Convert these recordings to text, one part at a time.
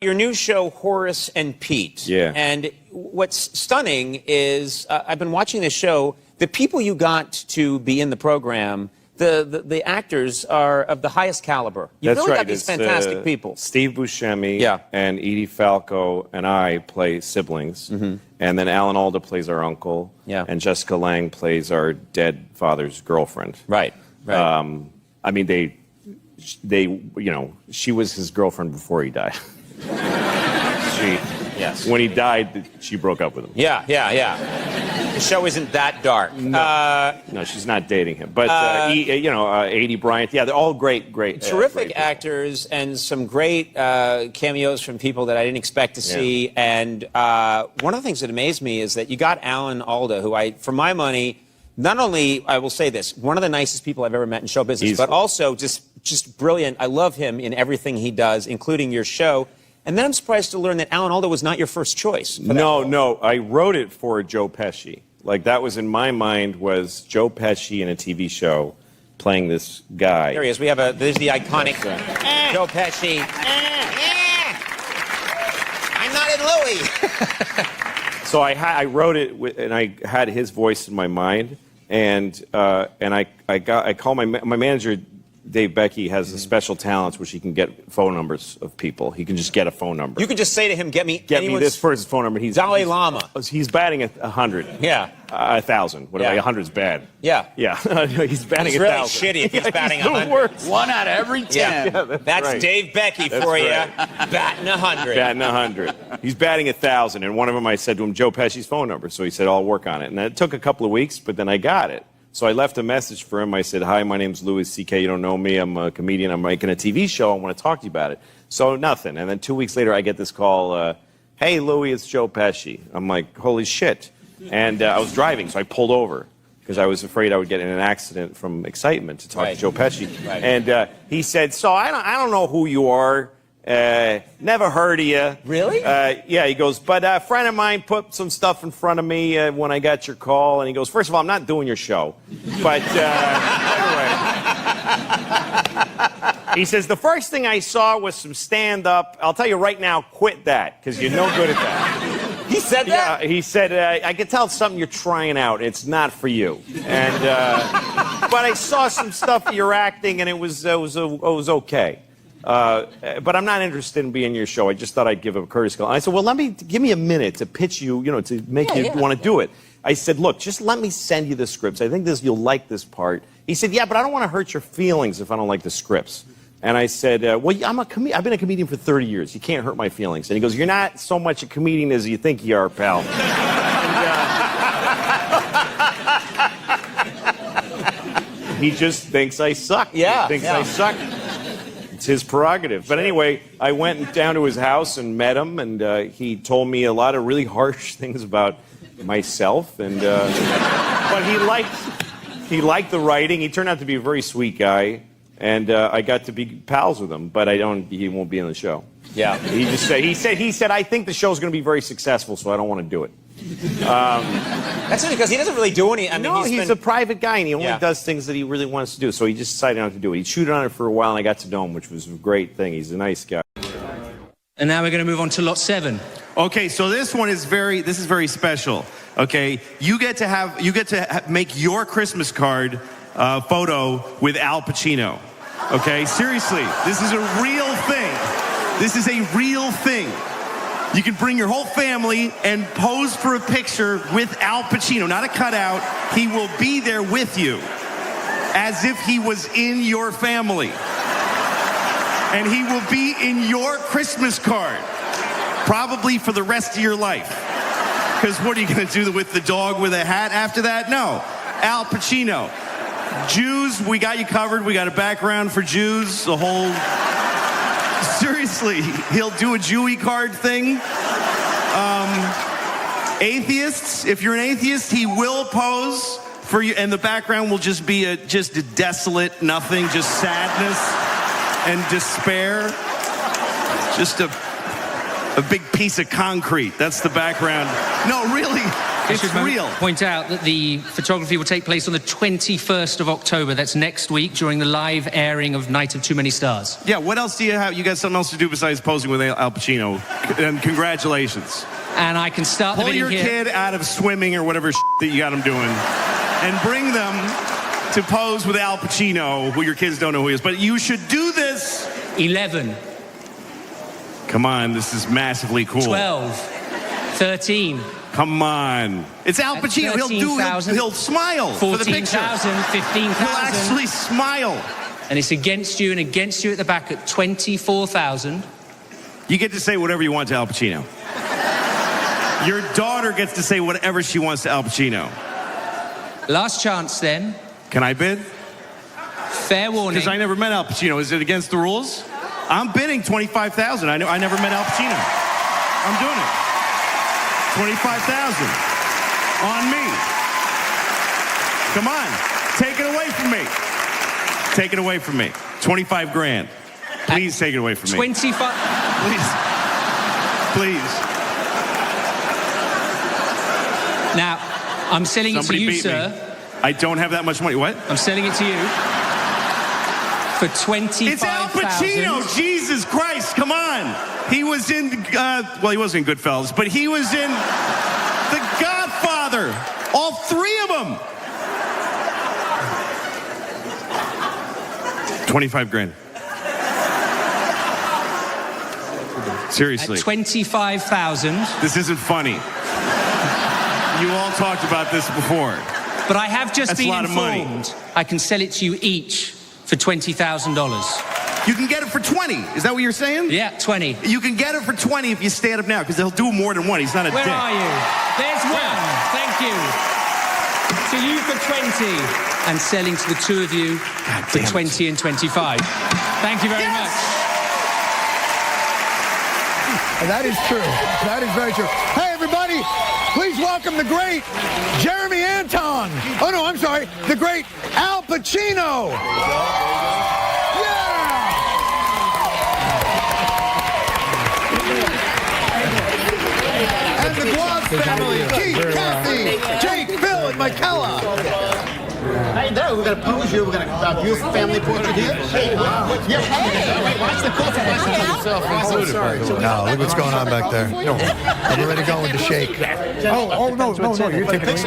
Your new show, Horace and Pete. Yeah. And what's stunning is I've been watching this show. The people you got to be in the program, the actors are of the highest caliber. You've That's really right. got these fantastic people. Steve Buscemi Yeah. and Edie Falco and I play siblings. And then Alan Alda plays our uncle. Yeah. And Jessica Lange plays our dead father's girlfriend. Right. Right. I mean, they, you know, she was his girlfriend before he died. Yes. When he died, she broke up with him. Yeah. The show isn't that dark. No, she's not dating him. But, Adie Bryant, yeah, they're all great. Terrific great actors and some great cameos from people that I didn't expect to see. And one of the things that amazed me is that you got Alan Alda, who for my money, not only, I will say this, one of the nicest people I've ever met in show business, but also just brilliant. I love him in everything he does, including your show. And then I'm surprised to learn that Alan Alda was not your first choice. No, I wrote it for Joe Pesci. Like, that was in my mind, was Joe Pesci in a TV show playing this guy. There he is. There's the iconic Joe Pesci. I'm not in Louis. So I wrote it, and I had his voice in my mind, and I call my manager. Dave Becky has a special talents which he can get phone numbers of people. He can just get a phone number. You can just say to him, get me this person's phone number. Dalai Lama. He's batting at 100. Yeah. 1,000. Whatever. Yeah. 100's bad. Yeah. Yeah. He's batting He's at really 1,000. shitty if he's batting 100. Worst. 1 out of every 10. Yeah. That's right. Dave Becky for you. Batting 100. Batting 100. He's batting 1,000. And one of them, I said to him, Joe Pesci's phone number. So he said, I'll work on it. And it took a couple of weeks, but then I got it. So I left a message for him. I said, hi, my name's Louis C.K. You don't know me. I'm a comedian. I'm making a TV show. I want to talk to you about it. So nothing. And then 2 weeks later, I get this call, hey, Louis, it's Joe Pesci. I'm like, holy shit. And I was driving, so I pulled over because I was afraid I would get in an accident from excitement to talk to Joe Pesci. Right. And he said, so I don't know who you are. Never heard of you. Really? Yeah, he goes, but a friend of mine put some stuff in front of me when I got your call, and he goes, first of all, I'm not doing your show. But anyway, he says, the first thing I saw was some stand-up. I'll tell you right now, quit that, because you're no good at that. He said that? Yeah, he said, I can tell it's something you're trying out. It's not for you. And but I saw some stuff that you're acting, and it was okay. But I'm not interested in being your show. I just thought I'd give a courtesy call. I said, well, give me a minute to pitch you, to make you want to do it. I said, look, just let me send you the scripts. I think you'll like this part. He said, yeah, but I don't want to hurt your feelings if I don't like the scripts. And I said, well, I've been a comedian for 30 years. You can't hurt my feelings. And he goes, you're not so much a comedian as you think you are, pal. He just thinks I suck. Yeah. He thinks I suck. It's his prerogative. But anyway, I went down to his house and met him, and he told me a lot of really harsh things about myself. And but he liked the writing. He turned out to be a very sweet guy, and I got to be pals with him. But he won't be on the show. Yeah. He said I think the show's going to be very successful, so I don't want to do it. That's only because he doesn't really do any. I mean, he's a private guy, and he only does things that he really wants to do. So he just decided not to do it. He chewed on it for a while, and I got to know him, which was a great thing. He's a nice guy. And now we're going to move on to lot 7. Okay, so this is very special. Okay, you get to make your Christmas card photo with Al Pacino. Okay, seriously, this is a real thing. This is a real thing. You can bring your whole family and pose for a picture with Al Pacino, not a cutout. He will be there with you as if he was in your family. And he will be in your Christmas card, probably for the rest of your life. Because what are you going to do with the dog with a hat after that? No, Al Pacino. Jews, we got you covered. We got a background for Jews, the whole... Seriously, he'll do a Jewy card thing. Atheists, if you're an atheist, he will pose for you, and the background will just be a desolate nothing, just sadness and despair. a big piece of concrete. That's the background. No, really, it's real. Point out that the photography will take place on the 21st of October. That's next week during the live airing of Night of Too Many Stars. Yeah, what else do you have? You got something else to do besides posing with Al Pacino? And congratulations. And I can start the Pull video your here. kid out of swimming or whatever that you got him doing and bring them to pose with Al Pacino, who your kids don't know who he is. But you should do this. 11. Come on, this is massively cool. 12. 13. Come on. It's Al Pacino. He'll smile for the picture. 14,000. 15,000. He'll actually smile. And it's against you and against you at the back at 24,000. You get to say whatever you want to Al Pacino. Your daughter gets to say whatever she wants to Al Pacino. Last chance then. Can I bid? Fair warning. Because I never met Al Pacino. Is it against the rules? I'm bidding 25,000. I never met Al Pacino. I'm doing it. 25,000 on me. Come on, take it away from me. Take it away from me. 25 grand. Please take it away from me. 25. Please. Now, I'm selling it to Somebody you, beat sir. me. I don't have that much money. What? I'm selling it to you for 25,000. It's Al Pacino. Jesus Christ, come on. He was in, well, he wasn't in Goodfellas, but he was in The Godfather. All three of them. 25 grand. Seriously. At 25,000. This isn't funny. You all talked about this before. But I have just That's been a lot of money. informed I can sell it to you each for $20,000. You can get it for 20. Is that what you're saying? Yeah, 20. You can get it for 20 if you stand up now, because they'll do more than one. He's not a Where dick. are you? There's one. Thank you. To you for 20. And selling to the two of you for 20 and 25. Thank you very much. That is true. That is very true. Hey, everybody, please welcome the great Jeremy Anton. Oh, no, I'm sorry. The great Al Pacino. Yeah. And the Guad family, Keith, Kathy, Jake, Phil, and Michaela. Hey, there, we're going to pose you. We're going to beautiful family portrait here. Hey, wait, watch the coffee. Watch the sorry. No, look what's going on back there. I'm already going to shake. Oh, no, you're taking it.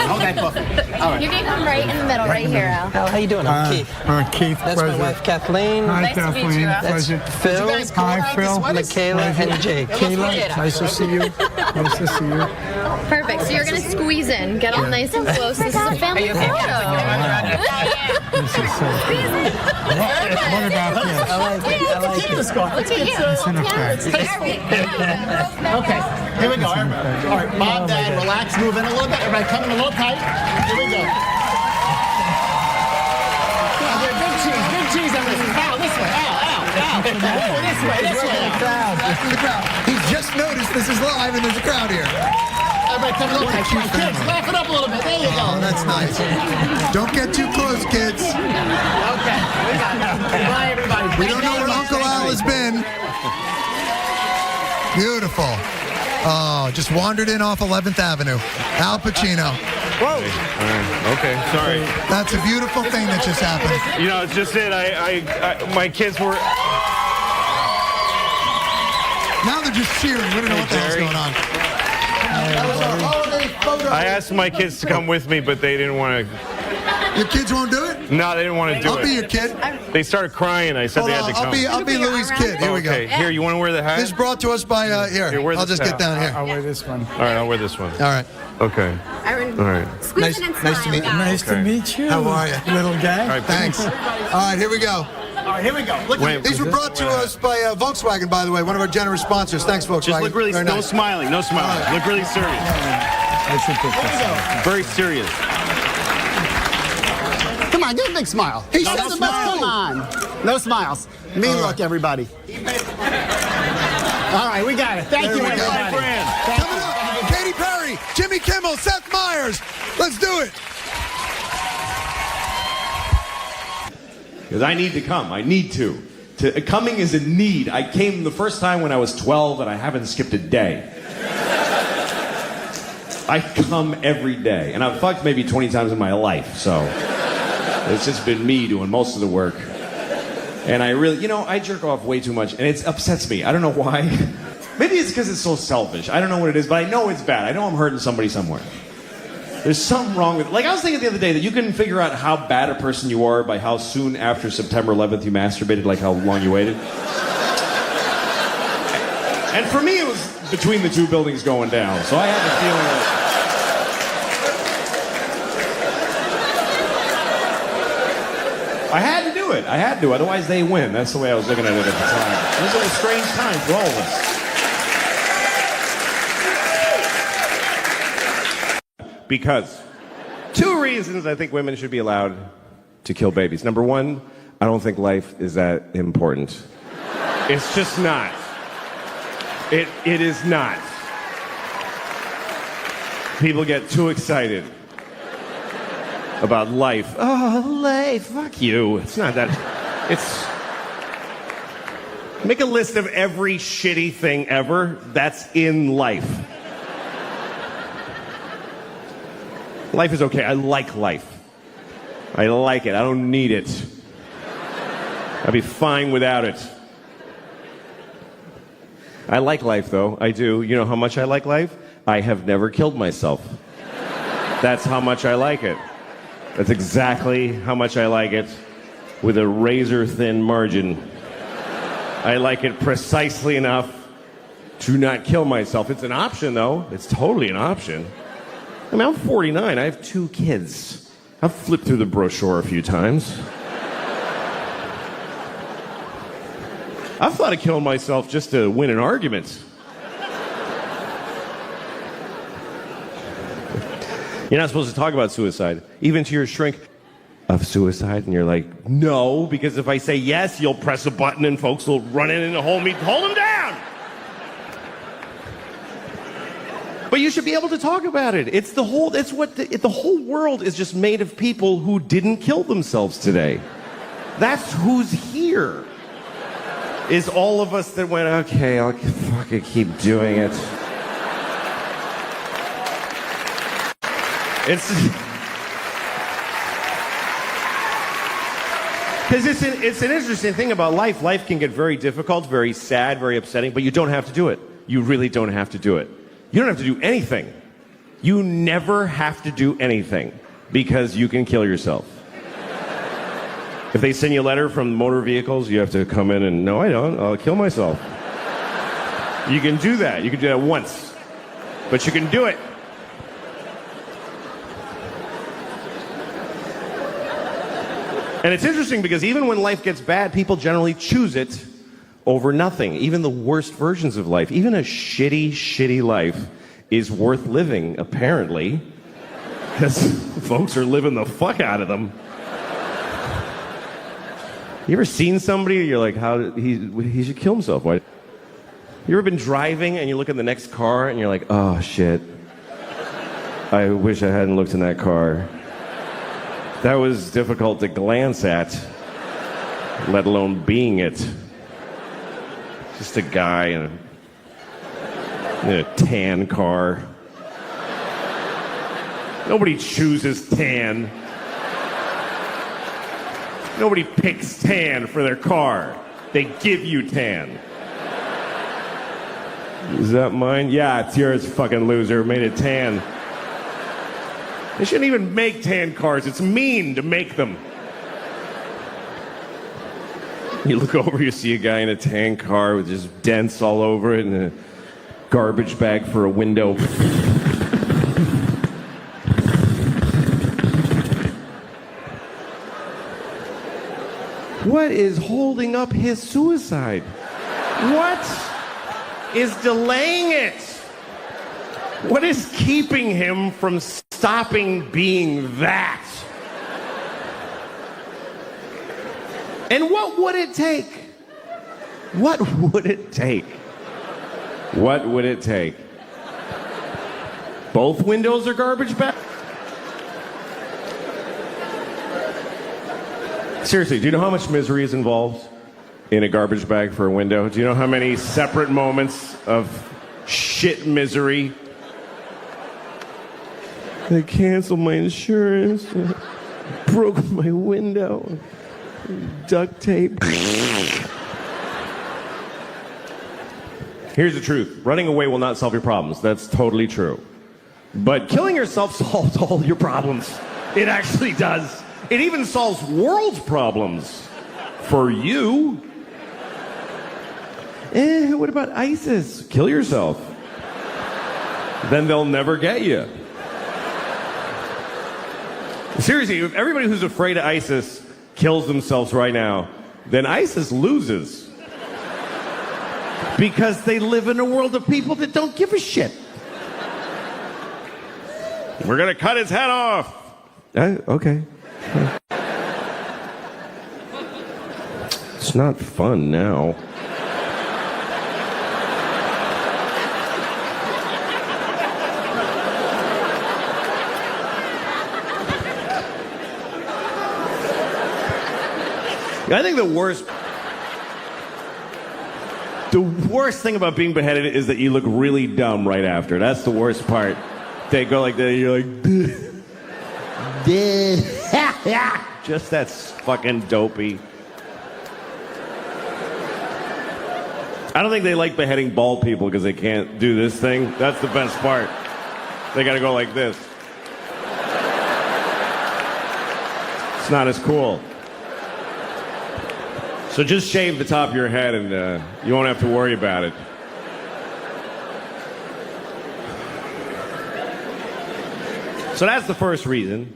Hold that coffee. All right. You can come right in the middle, right here, Al. Al, how you doing? I'm Keith. Keith, That's my wife, Kathleen. Hi, Nice to meet Kathleen. you, Al. Pleasure. Phil. Hi, Phil. Michaela and Jake. Kayla, nice to see you. Nice to see you. Perfect. So you're going to squeeze in, get all nice and close. This is a family photo. This is so cool. What about this? I like it. I like it. Look at you. It's in effect. Okay, here we go. All right, Bob, Dad, relax, move in a little bit. Everybody come in a little tight. Here we go. Big cheese, everybody. Al, this way, Al. This way, Al. He's just noticed this is live and there's a crowd here. Everybody come a little tight. Come on, kids, laugh it up a little bit. There you go. Oh, that's nice. Don't get too close, kids. Okay, we got it. Bye, everybody. We don't know where Uncle Al has been. Beautiful. Oh, just wandered in off 11th Avenue. Al Pacino. Whoa. Okay, sorry. That's a beautiful thing that just happened. You know, it's just it. My kids were. Now they're just cheering. We don't know what the hell's going on. I asked my kids to come with me, but they didn't want to. Your kids won't do it? No, they didn't want to do it. I'll be your kid. They started crying. I said Hold they had on, to come. I'll be Louis' kid. Here we go. Okay, here, you want to wear the hat? This is brought to us by, here. Here, wear I'll this just get hat. down here. I'll wear this one. All right, I'll wear this one. All right. Okay. Aaron, All right. squeeze in and smile, nice to meet you. guys. Nice to meet you. How are you? Little guy. All right, Thanks. All right, here we go. All right, here we go. Look, Wait, These were brought to us by Volkswagen, by the way, one of our generous sponsors. Thanks, Volkswagen. just look really, Very no nice. smiling, no smiling. Look really serious. Very serious. come on, give a big smile. He No said smiles. smile. Come on. No smiles. Mean All look, right. everybody. All right, we got it. Thank you, we go. everybody. Coming up, Katy Perry, Jimmy Kimmel, Seth Meyers. Let's do it. Because I need to come. I need to. Coming is a need. I came the first time when I was 12, and I haven't skipped a day. I come every day, and I've fucked maybe 20 times in my life, so it's just been me doing most of the work. And I really, I jerk off way too much, and it upsets me. I don't know why. Maybe it's because it's so selfish. I don't know what it is, but I know it's bad. I know I'm hurting somebody somewhere. There's something wrong with it. Like, I was thinking the other day that you can figure out how bad a person you are by how soon after September 11th you masturbated, like how long you waited. And for me, it was between the two buildings going down, so I had the feeling that I had to do it. I had to, otherwise they win. That's the way I was looking at it at the time. It was a strange time for all of us. Because 2 reasons I think women should be allowed to kill babies. Number one, I don't think life is that important. It's just not. It is not. People get too excited about life. Oh, life, fuck you. It's not that. It's. Make a list of every shitty thing ever that's in life. Life is okay. I like life. I like it. I don't need it. I'd be fine without it. I like life, though. I do. You know how much I like life? I have never killed myself. That's how much I like it. That's exactly how much I like it, with a razor-thin margin. I like it precisely enough to not kill myself. It's an option, though. It's totally an option. I mean, I'm 49. I have 2 kids. I've flipped through the brochure a few times. I've thought of killing myself just to win an argument. You're not supposed to talk about suicide, even to your shrink of suicide, and you're like, no, because if I say yes, you'll press a button and folks will run in and hold me, hold him down. But you should be able to talk about it. It's the whole, it's what the whole world is just made of people who didn't kill themselves today. That's who's here. Is all of us that went, okay, I'll fucking keep doing it. It's because it's an interesting thing about life. Life can get very difficult, very sad, very upsetting, but you don't have to do it. You really don't have to do it. You don't have to do anything. You never have to do anything because you can kill yourself. If they send you a letter from motor vehicles, you have to come in and, no, I don't. I'll kill myself. You can do that. You can do that once. But you can do it. And it's interesting because even when life gets bad, people generally choose it over nothing. Even the worst versions of life, even a shitty, shitty life is worth living, apparently, because folks are living the fuck out of them. You ever seen somebody, you're like, he should kill himself. Why? You ever been driving and you look at the next car and you're like, oh shit, I wish I hadn't looked in that car. That was difficult to glance at, let alone being it. Just a guy in a tan car. Nobody chooses tan. Nobody picks tan for their car. They give you tan. Is that mine? Yeah, it's yours, fucking loser. Made it tan. They shouldn't even make tan cars. It's mean to make them. You look over, you see a guy in a tan car with just dents all over it and a garbage bag for a window. What is holding up his suicide? What is delaying it? What is keeping him from stopping being that? And what would it take? What would it take? What would it take? Both windows are garbage bags? Seriously, do you know how much misery is involved in a garbage bag for a window? Do you know how many separate moments of shit misery? They canceled my insurance, broke my window, duct tape. Here's the truth. Running away will not solve your problems. That's totally true. But killing yourself solves all your problems. It actually does. It even solves world problems. For you. What about ISIS? Kill yourself. Then they'll never get you. Seriously, if everybody who's afraid of ISIS kills themselves right now, then ISIS loses. Because they live in a world of people that don't give a shit. We're gonna cut his head off. Okay. It's not fun now. I think the worst thing about being beheaded is that you look really dumb right after. That's the worst part. They go like that, you're like, just that's fucking dopey. I don't think they like beheading bald people because they can't do this thing. That's the best part. They gotta go like this. It's not as cool. So just shave the top of your head and you won't have to worry about it. So that's the first reason.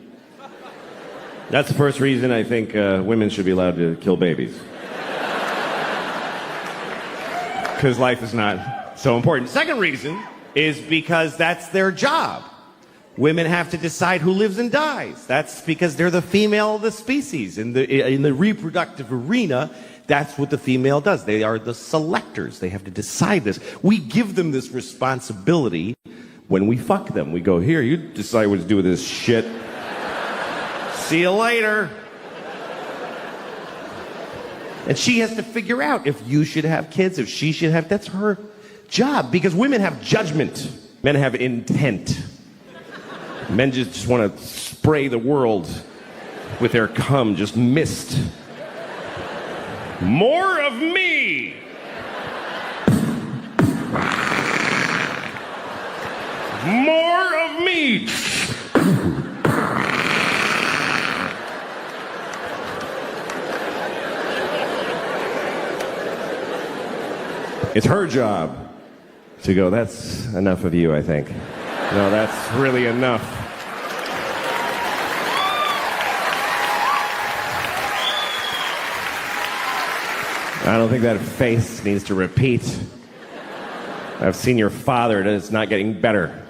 That's the first reason I think women should be allowed to kill babies. Because life is not so important. Second reason is because that's their job. Women have to decide who lives and dies. That's because they're the female of the species. In the reproductive arena, that's what the female does. They are the selectors. They have to decide this. We give them this responsibility when we fuck them. We go, here, you decide what to do with this shit. See you later. And she has to figure out if you should have kids, if she should have. That's her job. Because women have judgment. Men have intent. Men just want to spray the world with their cum, just mist. More of me! More of me! It's her job to go, that's enough of you, I think. No, that's really enough. I don't think that face needs to repeat. I've seen your father, and it's not getting better.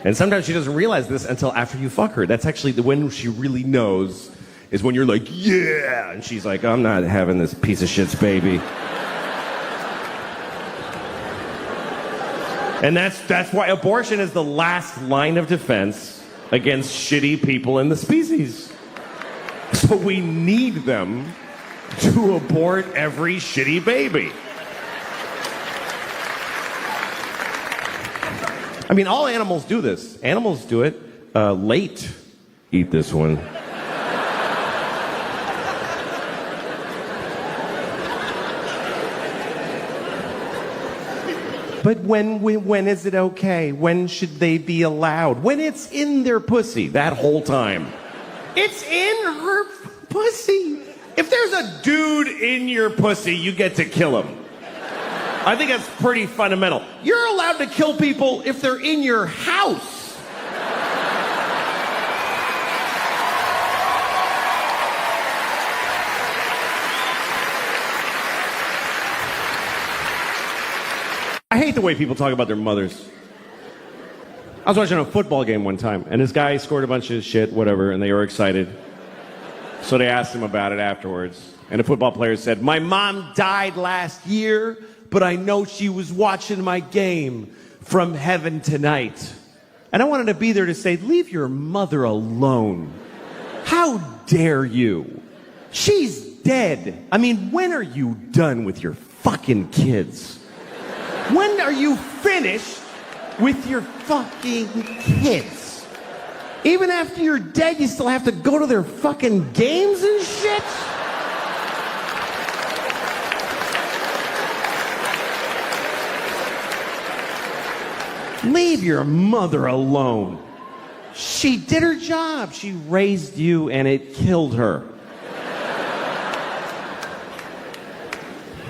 And sometimes she doesn't realize this until after you fuck her. That's actually when she really knows, is when you're like, yeah! And she's like, I'm not having this piece of shit's baby. And that's why abortion is the last line of defense against shitty people in the species. So we need them to abort every shitty baby. I mean, all animals do this. Animals do it late. Eat this one. But when is it okay? When should they be allowed? When it's in their pussy, that whole time. It's in her pussy. If there's a dude in your pussy, you get to kill him. I think that's pretty fundamental. You're allowed to kill people if they're in your house. I hate the way people talk about their mothers. I was watching a football game one time, and this guy scored a bunch of shit, whatever, and they were excited. So they asked him about it afterwards. And the football player said, my mom died last year, but I know she was watching my game from heaven tonight. And I wanted to be there to say, leave your mother alone. How dare you? She's dead. I mean, when are you done with your fucking kids? When are you finished with your fucking kids? Even after you're dead, you still have to go to their fucking games and shit? Leave your mother alone. She did her job. She raised you and it killed her.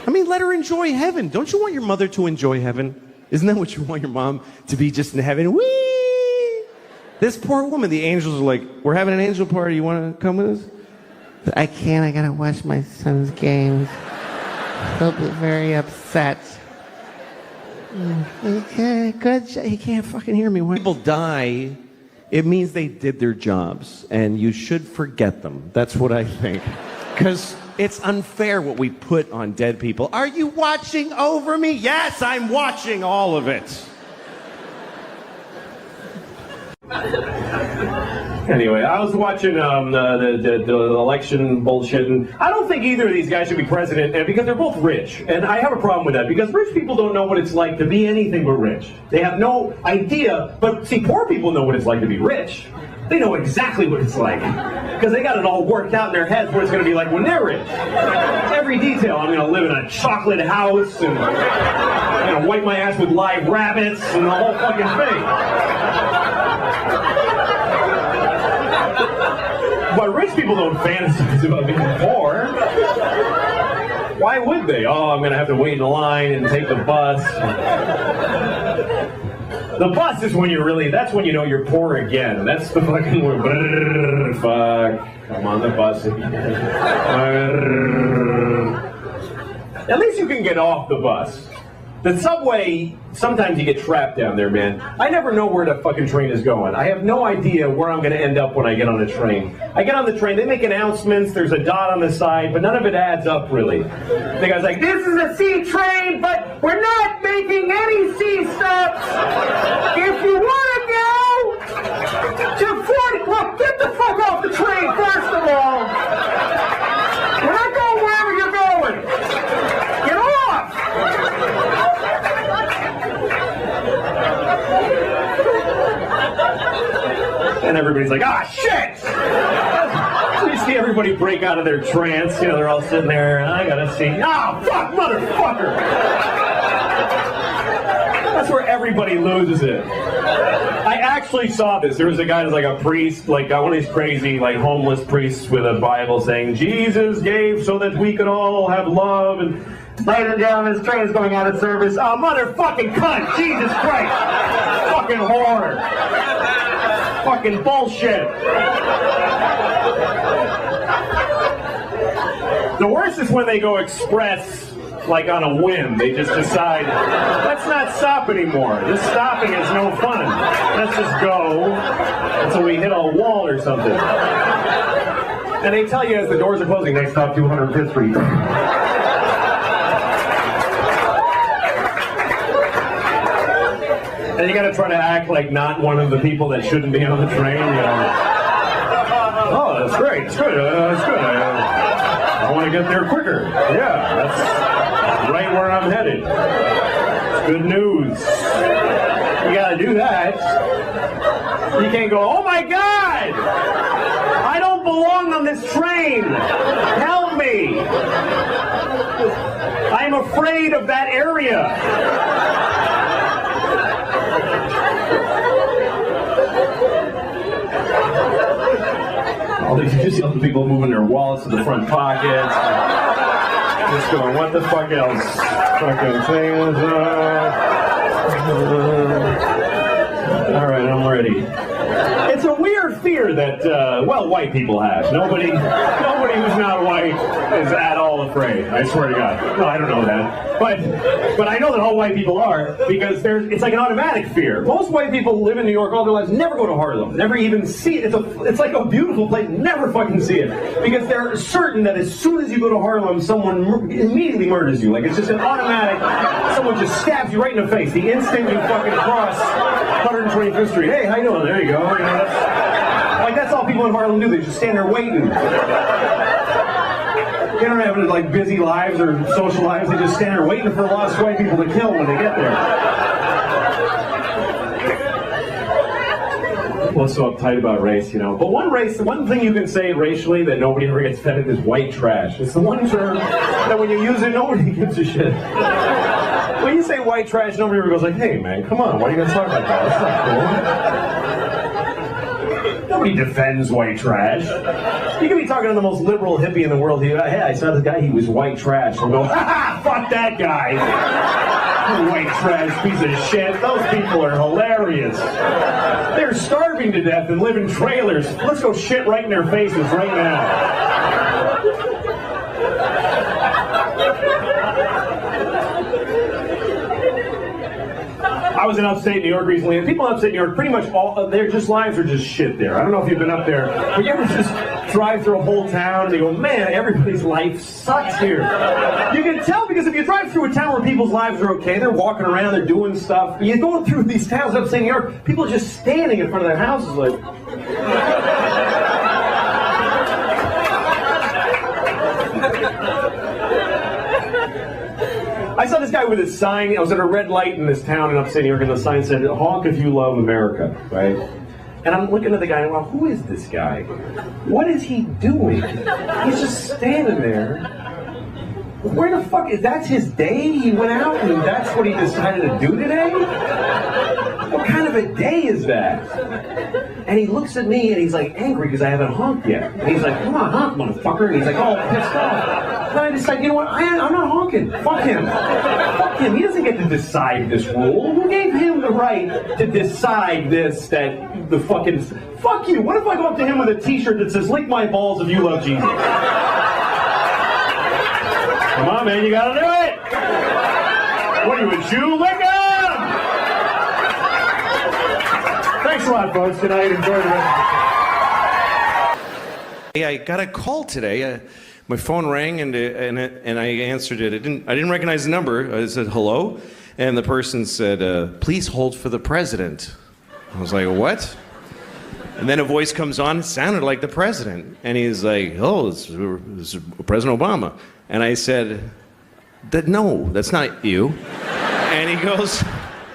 I mean, let her enjoy heaven. Don't you want your mother to enjoy heaven? Isn't that what you want your mom to be, just in heaven? Whee! This poor woman, the angels are like, we're having an angel party. You want to come with us? I can't. I got to watch my son's games. He'll be very upset. Okay, good. He can't fucking hear me. When people die, it means they did their jobs, and you should forget them. That's what I think. Because it's unfair what we put on dead people. Are you watching over me? Yes, I'm watching all of it. Anyway, I was watching the election bullshit, and I don't think either of these guys should be president because they're both rich. And I have a problem with that because rich people don't know what it's like to be anything but rich. They have no idea. But see, poor people know what it's like to be rich. They know exactly what it's like because they got it all worked out in their heads what it's going to be like when they're rich. Every detail. I'm going to live in a chocolate house and I'm going to wipe my ass with live rabbits and the whole fucking thing. But rich people don't fantasize about being poor. Why would they? Oh, I'm going to have to wait in line and take the bus. The bus is when you're really, that's when you know you're poor again. That's the fucking word. Fuck. I'm on the bus again. At least you can get off the bus. The subway, sometimes you get trapped down there, man. I never know where the fucking train is going. I have no idea where I'm going to end up when I get on a train. I get on the train, they make announcements, there's a dot on the side, but none of it adds up, really. The guy's like, this is a C train, but we're not making any C stops. If you want to go to 40, look, get the fuck off the train, first of all. We're not going wherever you're going. Get off. And everybody's like, ah, shit! So you see everybody break out of their trance. You know, they're all sitting there, and I gotta see, oh, fuck, motherfucker! That's where everybody loses it. I actually saw this. There was a guy who's like a priest, like one of these crazy, like homeless priests with a Bible saying, Jesus gave so that we could all have love, and ladies and gentlemen, this train is going out of service. Oh, motherfucking cunt! Jesus Christ! Fucking whore! Fucking bullshit! The worst is when they go express, like on a whim. They just decide, let's not stop anymore. This stopping is no fun. Let's just go until we hit a wall or something. And they tell you as the doors are closing, next stop 205th Street. And you gotta try to act like not one of the people that shouldn't be on the train, you know. Oh, that's great. It's good. It's good. I want to get there quicker. Yeah, that's right where I'm headed. It's good news. You gotta do that. You can't go, oh my God! I don't belong on this train! Help me! I'm afraid of that area! All these other people moving their wallets to the front pockets. Just going, what the fuck else? Fucking things. All right, I'm ready. It's a weird fear that, well, white people have. Nobody who's not white is at all afraid. I swear to God. No, I don't know that. But I know that all white people are because it's like an automatic fear. Most white people live in New York all their lives, never go to Harlem, never even see it. It's like a beautiful place, never fucking see it. Because they're certain that as soon as you go to Harlem, someone immediately murders you. Like it's just an automatic, someone just stabs you right in the face the instant you fucking cross 125th Street. Hey, how you doing? There you go. You know, that's all people in Harlem do. They just stand there waiting. They don't have like busy lives or social lives. They just stand there waiting for lost white people to kill when they get there. What's so uptight about race, you know? But one thing you can say racially that nobody ever gets offended is white trash. It's the one term that when you use it, nobody gives a shit. When you say white trash, nobody ever goes like, hey man, come on, why are you gonna talk like that? That's not cool. Nobody defends white trash. You could be talking to the most liberal hippie in the world. Hey, I saw this guy, he was white trash. We'll go, ha, fuck that guy. White trash piece of shit. Those people are hilarious. They're starving to death and live in trailers. Let's go shit right in their faces right now. I was in upstate New York recently, and people in upstate New York, pretty much all their lives are just shit there. I don't know if you've been up there, but you ever just drive through a whole town and they go, man, everybody's life sucks here. You can tell because if you drive through a town where people's lives are okay, they're walking around, they're doing stuff. You're going through these towns upstate New York, people are just standing in front of their houses like... I saw this guy with his sign. I was at a red light in this town in upstate New York, and the sign said, honk if you love America, right? And I'm looking at the guy, and I'm like, who is this guy? What is he doing? He's just standing there. Where the fuck is that's his day? He went out and that's what he decided to do today? What kind of a day is that? And he looks at me and he's like angry because I haven't honked yet. And he's like, come on, honk, motherfucker. And he's like, oh, pissed off. And I decide, you know what? I'm not honking. Fuck him. Fuck him. He doesn't get to decide this rule. Who gave him the right to decide this, that the fucking... Fuck you. What if I go up to him with a t-shirt that says, lick my balls if you love Jesus? Come on, man, you gotta do it! What are you, a Jew? Lick him! Thanks a lot, folks. Good night. Enjoy the rest. Hey, I got a call today. My phone rang and I answered it. I didn't recognize the number. I said hello, and the person said, "Please hold for the president." I was like, "What?" And then a voice comes on. It sounded like the president, and he's like, "Oh, it's President Obama." And I said, "No, that's not you." And he goes,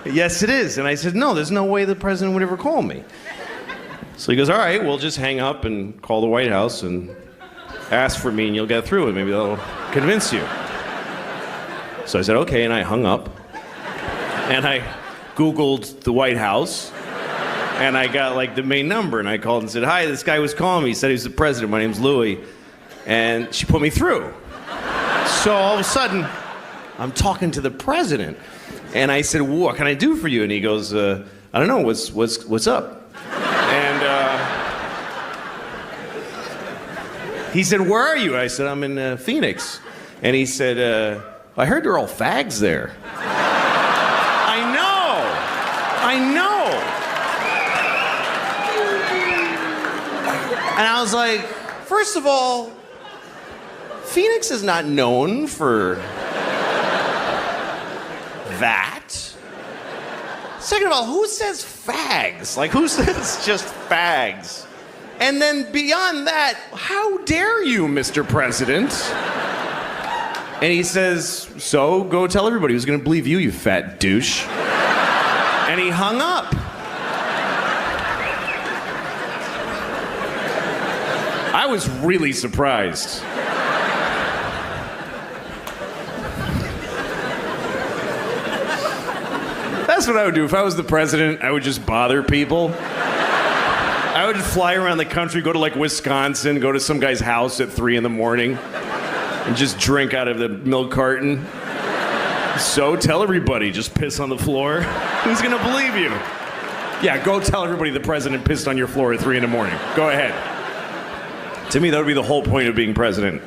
"Yes, it is." And I said, "No, there's no way the president would ever call me." So he goes, "All right, we'll just hang up and call the White House and ask for me and you'll get through it. Maybe they'll convince you." So I said, okay, and I hung up. And I Googled the White House. And I got like the main number and I called and said, "Hi, this guy was calling me. He said he was the president. My name's Louis." And she put me through. So all of a sudden, I'm talking to the president. And I said, "What can I do for you?" And he goes, "I don't know, what's up?" And he said, "Where are you?" I said, "I'm in Phoenix." And he said, "I heard they're all fags there." I know. And I was like, first of all, Phoenix is not known for that. Second of all, who says fags? Like, who says just fags? And then beyond that, how dare you, Mr. President? And he says, "So, go tell everybody who's gonna believe you, you fat douche." And he hung up. I was really surprised. That's what I would do. If I was the president, I would just bother people. I would fly around the country, go to like Wisconsin, go to some guy's house at 3 in the morning, and just drink out of the milk carton. So tell everybody, just piss on the floor. Who's gonna believe you? Yeah, go tell everybody the president pissed on your floor at 3 in the morning. Go ahead. To me, that would be the whole point of being president.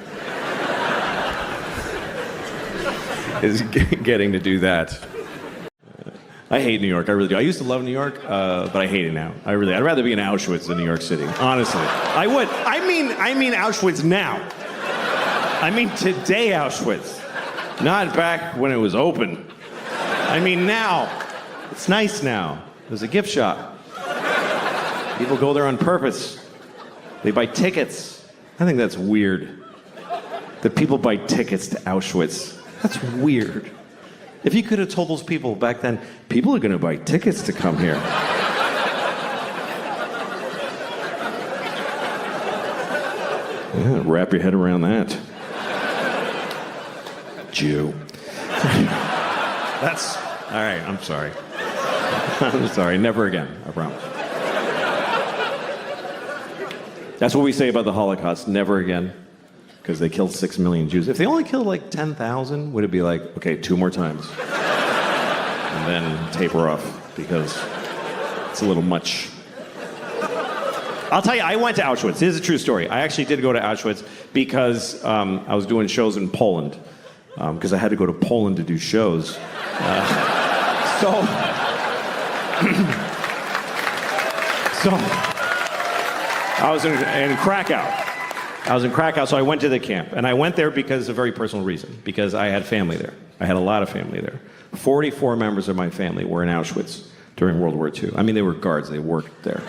Is getting to do that. I hate New York, I really do. I used to love New York, but I hate it now. I'd rather be in Auschwitz than New York City, honestly. I would. I mean Auschwitz now. I mean today Auschwitz. Not back when it was open. I mean now. It's nice now. There's a gift shop. People go there on purpose. They buy tickets. I think that's weird. that people buy tickets to Auschwitz. That's weird. If you could have told those people back then, people are going to buy tickets to come here. Yeah, wrap your head around that. Jew. That's, all right, I'm sorry. I'm sorry, never again, I promise. That's what we say about the Holocaust, never again. Because they killed 6 million Jews. If they only killed like 10,000, would it be like, okay, 2 more times? And then taper off, because it's a little much. I'll tell you, I went to Auschwitz. This is a true story. I actually did go to Auschwitz because I was doing shows in Poland. Because I had to go to Poland to do shows. So I was in Krakow. I was in Krakow, so I went to the camp. And I went there because of a very personal reason, because I had family there. I had a lot of family there. 44 members of my family were in Auschwitz during World War II. I mean, they were guards. They worked there.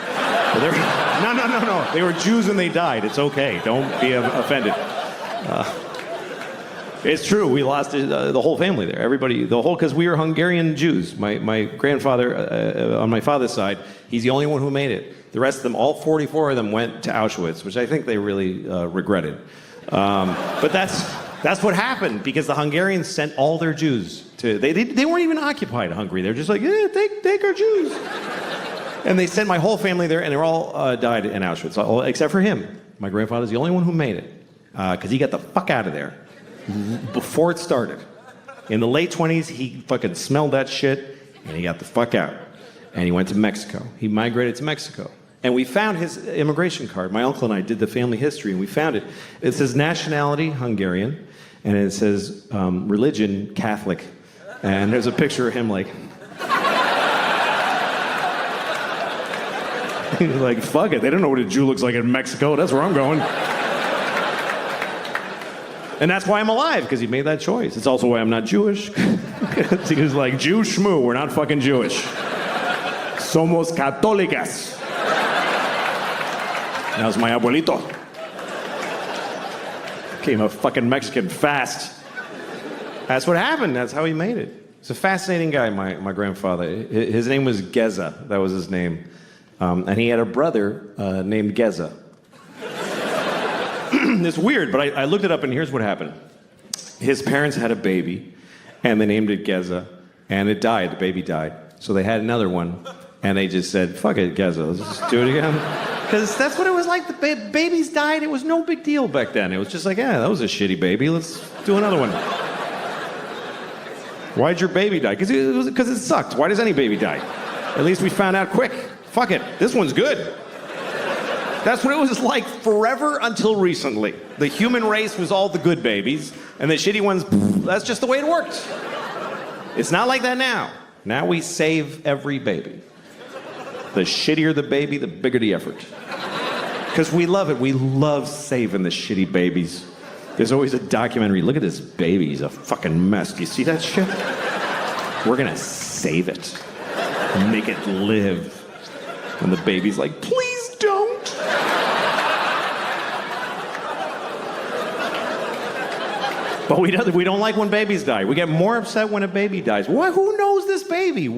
No. They were Jews and they died. It's okay. Don't be offended. It's true. We lost the whole family there. Everybody, because we were Hungarian Jews. My grandfather, on my father's side, he's the only one who made it. The rest of them, all 44 of them, went to Auschwitz, which I think they really regretted. But that's what happened, because the Hungarians sent all their Jews to. They weren't even occupied Hungary. They're just like, yeah, take our Jews. And they sent my whole family there, and they all died in Auschwitz, except for him. My grandfather's the only one who made it, because he got the fuck out of there before it started. In the late 20s, he fucking smelled that shit, and he got the fuck out. And he went to Mexico. He migrated to Mexico. And we found his immigration card. My uncle and I did the family history, and we found it. It says nationality, Hungarian, and it says religion, Catholic. And there's a picture of him like... He's like, fuck it, they don't know what a Jew looks like in Mexico. That's where I'm going. And that's why I'm alive, because he made that choice. It's also why I'm not Jewish. He was like, Jew schmoo, we're not fucking Jewish. Somos católicas. That was my abuelito. Became a fucking Mexican fast. That's what happened. That's how he made it. He's a fascinating guy, my grandfather. His name was Geza. That was his name. And he had a brother named Geza. It's weird, but I looked it up, and here's what happened. His parents had a baby, and they named it Geza, and it died. The baby died. So they had another one, and they just said, fuck it, Geza, let's just do it again. Because that's what it was like. The babies died. It was no big deal back then. It was just like, yeah, that was a shitty baby. Let's do another one. Why'd your baby die? Because it sucked. Why does any baby die? At least we found out quick. Fuck it, this one's good. That's what it was like forever until recently. The human race was all the good babies, and the shitty ones, that's just the way it worked. It's not like that now. Now we save every baby. The shittier the baby, the bigger the effort. Because we love it. We love saving the shitty babies. There's always a documentary. Look at this baby. He's a fucking mess. Do you see that shit? We're going to save it. Make it live. And the baby's like, please don't. But we don't like when babies die. We get more upset when a baby dies. Who knows this baby?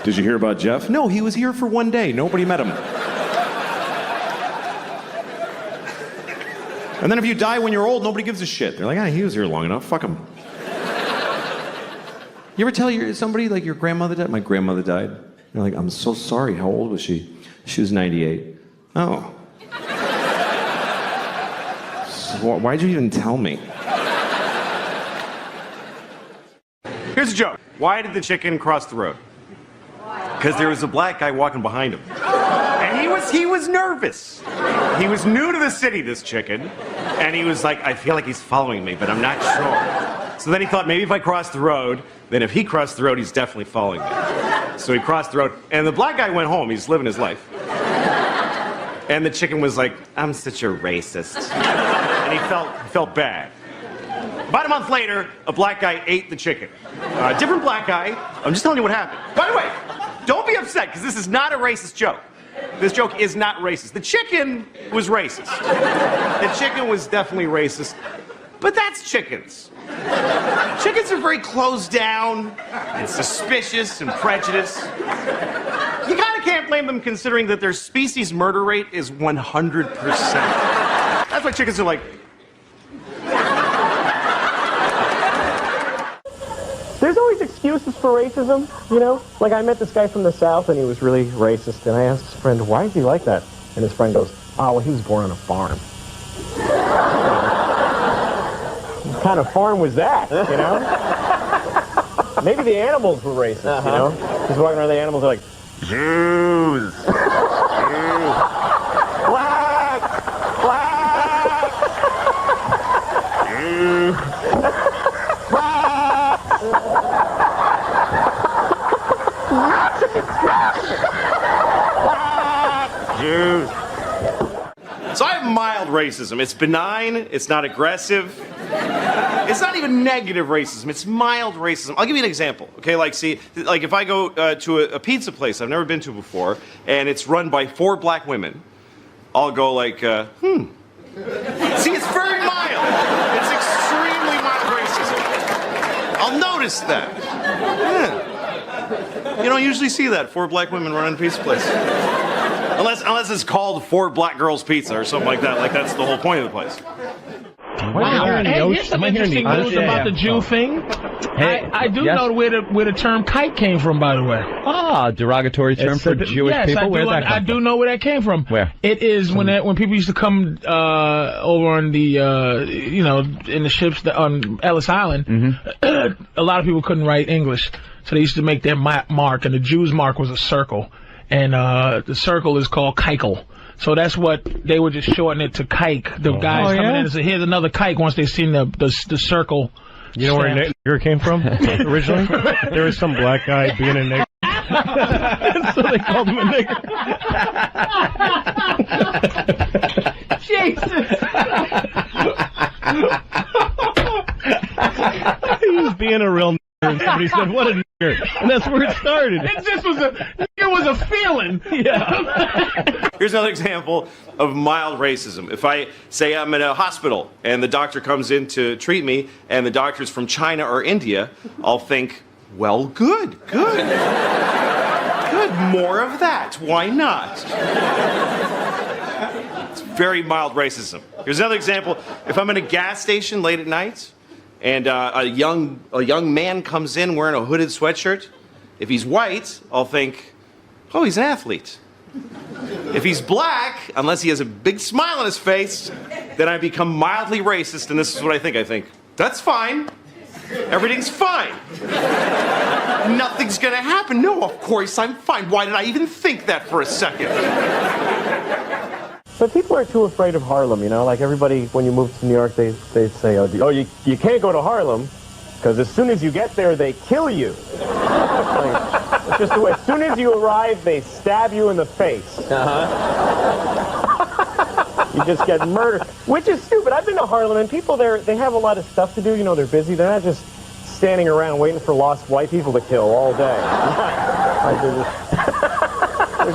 Did you hear about Jeff? No, he was here for 1 day. Nobody met him. And then if you die when you're old, nobody gives a shit. They're like, he was here long enough. Fuck him. You ever tell somebody, like, your grandmother died? My grandmother died. You're like, I'm so sorry. How old was she? She was 98. Oh. So why'd you even tell me? Here's a joke. Why did the chicken cross the road? Because there was a black guy walking behind him. And he was nervous. He was new to the city, this chicken. And he was like, I feel like he's following me, but I'm not sure. So then he thought, maybe if I cross the road, then if he crossed the road, he's definitely following me. So he crossed the road, and the black guy went home. He's living his life. And the chicken was like, I'm such a racist. And he felt bad. About a month later, a black guy ate the chicken. A different black guy. I'm just telling you what happened. By the way, don't be upset, because this is not a racist joke. This joke is not racist. The chicken was racist. The chicken was definitely racist. But that's chickens. Chickens are very closed down and suspicious and prejudiced. You kind of can't blame them considering that their species murder rate is 100%. That's why chickens are like... There's always excuses for racism, you know? Like, I met this guy from the South, and he was really racist, and I asked his friend, why is he like that? And his friend goes, oh, well, he was born on a farm. What kind of farm was that, you know? Maybe the animals were racist, you know? Just walking around, the animals are like, Jews! Jews! Black! Black! Jews! Jews. So I have mild racism. It's benign. It's not aggressive. It's not even negative racism. It's mild racism. I'll give you an example. Okay, like if I go to a pizza place I've never been to before, and it's run by 4 black women, I'll go like, See, it's very mild. It's extremely mild racism. I'll notice that. Yeah. You don't usually see that, 4 black women running a pizza place. Unless it's called 4 Black Girls Pizza or something like that. Like, that's the whole point of the place. Wow. Hey, here's some interesting news about the Jew thing. Hey, I do know where the term kike came from, by the way. Ah, derogatory term for Jewish people? Where'd that come from? I do know where that came from. Where? It is when people used to come over on the, in the ships on Ellis Island, a lot of people couldn't write English, so they used to make their mark, and the Jew's mark was a circle. And the circle is called kikel. So that's what they would just shorten it to kike. The guys coming in and say, here's another kike once they've seen the circle. You know where nigger came from originally? There was some black guy being a nigger. So they called him a nigger. Jesus! He was being a real nigger, and somebody said, what a nigger. And that's where it started. It was a feeling. Yeah. Here's another example of mild racism. If I say I'm in a hospital and the doctor comes in to treat me and the doctor's from China or India, I'll think, well, good. Good, more of that. Why not? It's very mild racism. Here's another example. If I'm in a gas station late at night and a young man comes in wearing a hooded sweatshirt, if he's white, I'll think, oh, he's an athlete. If he's black, unless he has a big smile on his face, then I become mildly racist, and this is what I think. I think, that's fine. Everything's fine. Nothing's gonna happen. No, of course I'm fine. Why did I even think that for a second? But people are too afraid of Harlem, you know? Like everybody, when you move to New York, they say, oh, you can't go to Harlem, because as soon as you get there, they kill you. It's just the way. As soon as you arrive, they stab you in the face. You just get murdered, which is stupid. I've been to Harlem, and people there, they have a lot of stuff to do. You know, they're busy. They're not just standing around waiting for lost white people to kill all day. Like they're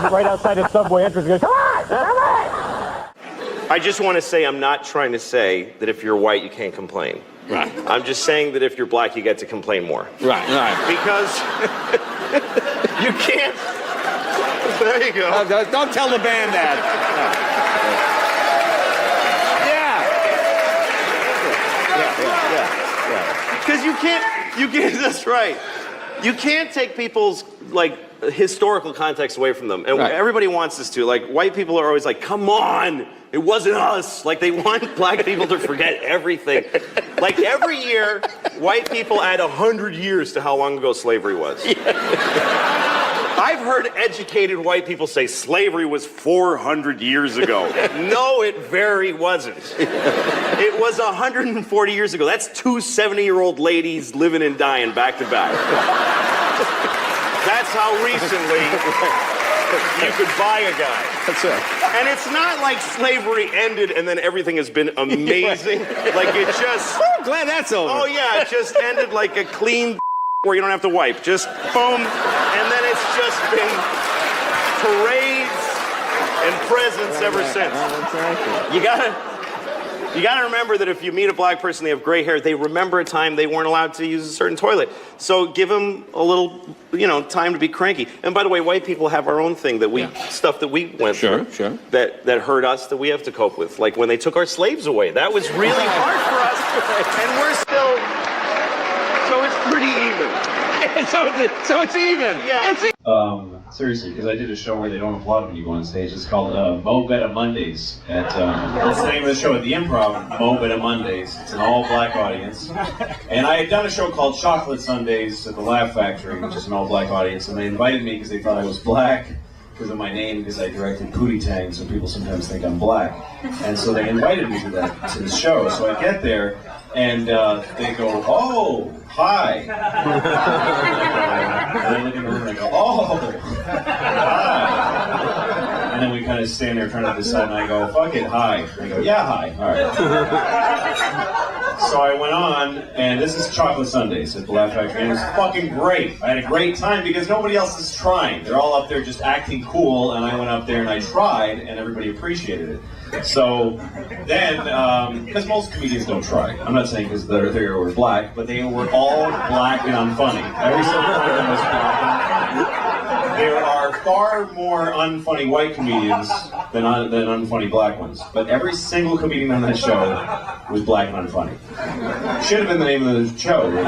right outside the subway entrance. Goes, come on, come on. I just want to say I'm not trying to say that if you're white, you can't complain. Right. I'm just saying that if you're black, you get to complain more. Right. Because you can't. There you go. Don't tell the band that. Yeah. Because you can't, that's right. You can't take people's, like, historical context away from them. And everybody wants us to. Like, white people are always like, come on, it wasn't us. Like, they want black people to forget everything. Like, every year, white people add 100 years to how long ago slavery was. I've heard educated white people say slavery was 400 years ago. No, it very wasn't. It was 140 years ago. That's 2 70-year-old ladies living and dying back to back. That's how recently you could buy a guy. That's right. And it's not like slavery ended and then everything has been amazing. Like it just... Oh, glad that's over. Oh, yeah, it just ended like a clean where you don't have to wipe. Just boom. And then it's just been parades and presents ever since. You gotta remember that if you meet a black person, they have gray hair, they remember a time they weren't allowed to use a certain toilet. So give them a little, time to be cranky. And by the way, white people have our own thing stuff that we went through that hurt us, that we have to cope with. Like when they took our slaves away, that was really hard for us, and we're still, so it's pretty even. so it's even. Yeah. Seriously, because I did a show where they don't applaud when you go on stage. It's called Mo Betta Mondays. That's the name of the show at the Improv, Mo Betta Mondays. It's an all-black audience. And I had done a show called Chocolate Sundays at the Laugh Factory, which is an all-black audience. And they invited me because they thought I was black because of my name, because I directed Pootie Tang, so people sometimes think I'm black. And so they invited me to the show. So I get there, and they go, "Oh, hi." And I look in the room and I go, "Oh, hi." And then we kind of stand there trying to decide, and I go, "Fuck it, hi." And they go, "Yeah, hi." All right. So I went on, and this is Chocolate Sundays at the Laugh Factory, and it was fucking great. I had a great time because nobody else is trying. They're all up there just acting cool, and I went up there and I tried, and everybody appreciated it. So then, because most comedians don't try. I'm not saying because they were black, but they were all black and unfunny. Every single one of them was black and unfunny. There are far more unfunny white comedians than unfunny black ones. But every single comedian on that show was black and unfunny. Should have been the name of the show, really.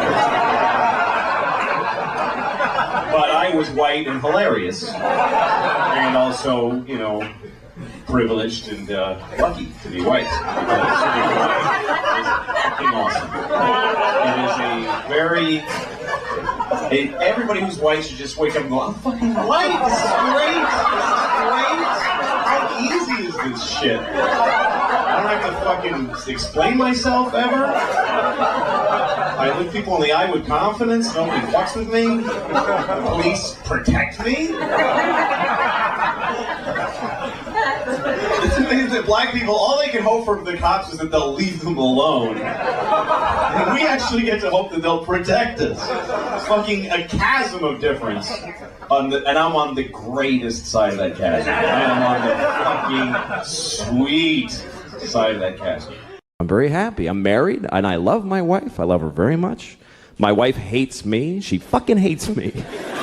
But I was white and hilarious. And also, privileged and lucky to be white. Because being white is fucking awesome. It is a very... everybody who's white should just wake up and go, "I'm fucking white! This is great! How easy is this shit? I don't have to fucking explain myself ever. I look people in the eye with confidence. Nobody fucks with me. The police protect me." It's amazing that black people, all they can hope from the cops is that they'll leave them alone. And we actually get to hope that they'll protect us. It's fucking a chasm of difference. And I'm on the greatest side of that chasm. I am on the fucking sweet side of that chasm. I'm very happy. I'm married, and I love my wife. I love her very much. My wife hates me. She fucking hates me.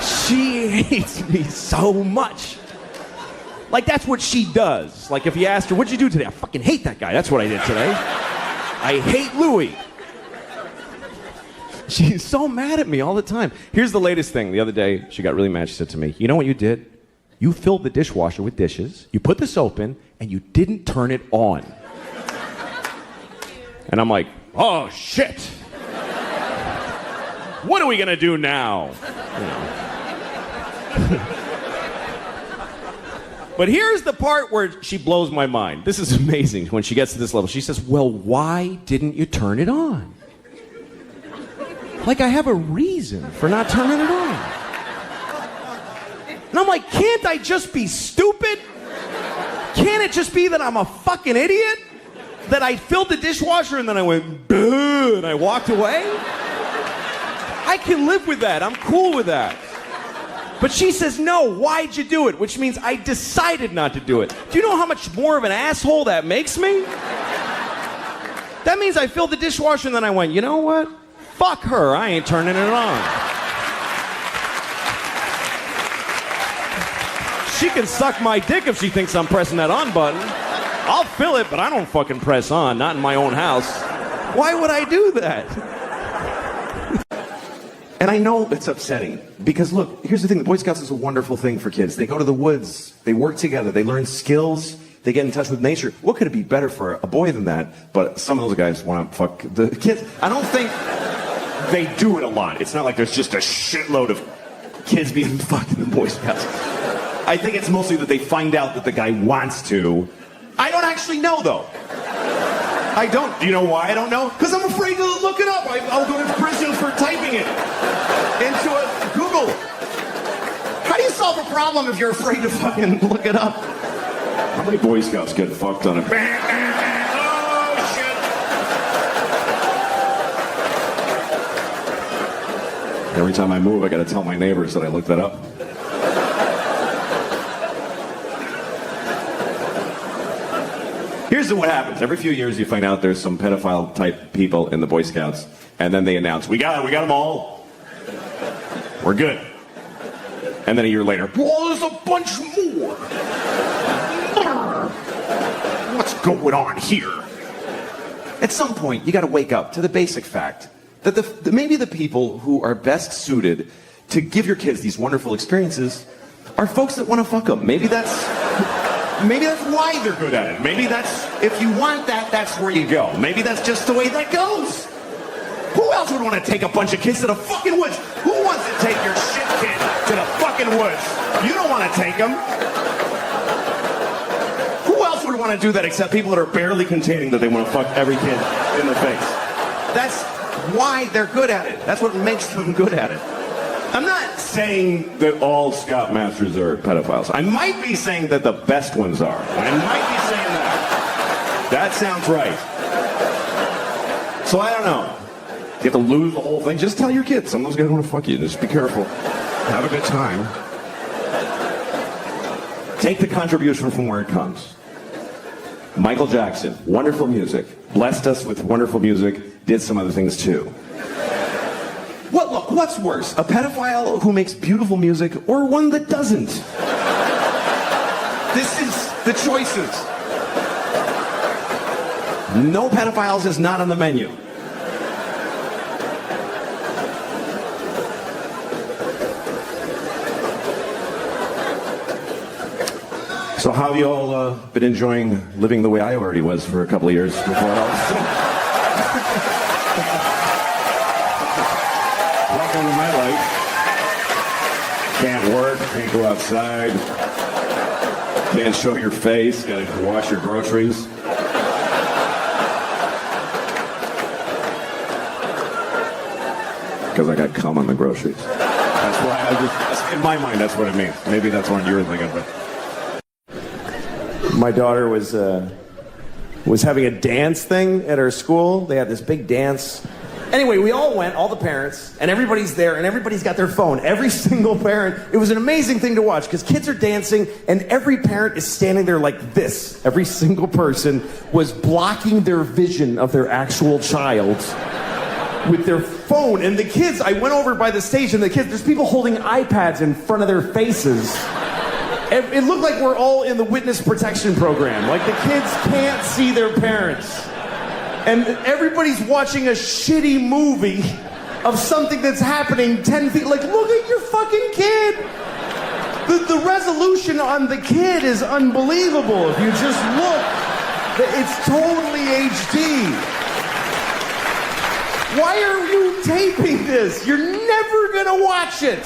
She hates me so much. Like, that's what she does. Like, if you asked her, "What'd you do today?" "I fucking hate that guy. That's what I did today. I hate Louis." She's so mad at me all the time. Here's the latest thing. The other day, she got really mad. She said to me, "You know what you did? You filled the dishwasher with dishes, you put the soap in, and you didn't turn it on." And I'm like, "Oh, shit. What are we going to do now?" But here's the part where she blows my mind. This is amazing when she gets to this level. She says, "Well, why didn't you turn it on?" Like I have a reason for not turning it on. And I'm like, can't I just be stupid? Can't it just be that I'm a fucking idiot? That I filled the dishwasher and then I went, "Boo," and I walked away? I can live with that. I'm cool with that. But she says, "No, why'd you do it?" Which means I decided not to do it. Do you know how much more of an asshole that makes me? That means I filled the dishwasher and then I went, "You know what? Fuck her. I ain't turning it on." She can suck my dick if she thinks I'm pressing that on button. I'll fill it, but I don't fucking press on. Not in my own house. Why would I do that? And I know it's upsetting, because look, here's the thing, the Boy Scouts is a wonderful thing for kids. They go to the woods, they work together, they learn skills, they get in touch with nature. What could it be better for a boy than that? But some of those guys want to fuck the kids. I don't think they do it a lot. It's not like there's just a shitload of kids being fucked in the Boy Scouts. I think it's mostly that they find out that the guy wants to. I don't actually know, though. I don't. Do you know why I don't know? Because I'm afraid to look it up. I'll go to prison for typing it into a Google. How do you solve a problem if you're afraid to fucking look it up? How many Boy Scouts get fucked on a... Oh, shit. Every time I move, I gotta tell my neighbors that I looked that up. here's what happens. Every few years you find out there's some pedophile type people in the Boy Scouts, and then they announce, we got them all. We're good. And then a year later, well, there's a bunch more. What's going on here? At some point, you got to wake up to the basic fact that maybe the people who are best suited to give your kids these wonderful experiences are folks that want to fuck them. Maybe that's why they're good at it. Maybe that's, if you want that, that's where you go. Maybe that's just the way that goes. Who else would want to take a bunch of kids to the fucking woods? Who wants to take your shit kid to the fucking woods? You don't want to take them. Who else would want to do that except people that are barely containing that they want to fuck every kid in the face? That's why they're good at it. That's what makes them good at it. I'm not saying that all Scoutmasters are pedophiles. I might be saying that the best ones are. I might be saying that. That sounds right. So I don't know. You have to lose the whole thing. Just tell your kids someone's going to want to fuck you. Just be careful. Have a good time. Take the contribution from where it comes. Michael Jackson, wonderful music. Blessed us with wonderful music. Did some other things too. What's worse? A pedophile who makes beautiful music or one that doesn't? This is the choices. No pedophiles is not on the menu. So how have you all been enjoying living the way I already was for a couple of years before it all? Welcome to my life. Can't work, can't go outside, can't show your face, gotta wash your groceries. Because I got cum on the groceries. That's why in my mind, that's what it means. Maybe that's what you're thinking of it. My daughter was having a dance thing at her school. They had this big dance. Anyway, we all went, all the parents, and everybody's there, and everybody's got their phone. Every single parent. It was an amazing thing to watch, because kids are dancing, and every parent is standing there like this. Every single person was blocking their vision of their actual child with their phone. And the kids, I went over by the stage, and the kids, there's people holding iPads in front of their faces. It looked like we're all in the witness protection program. Like the kids can't see their parents. And everybody's watching a shitty movie of something that's happening 10 feet. Like, look at your fucking kid. The resolution on the kid is unbelievable. If you just look, it's totally HD. Why are you taping this? You're never gonna watch it.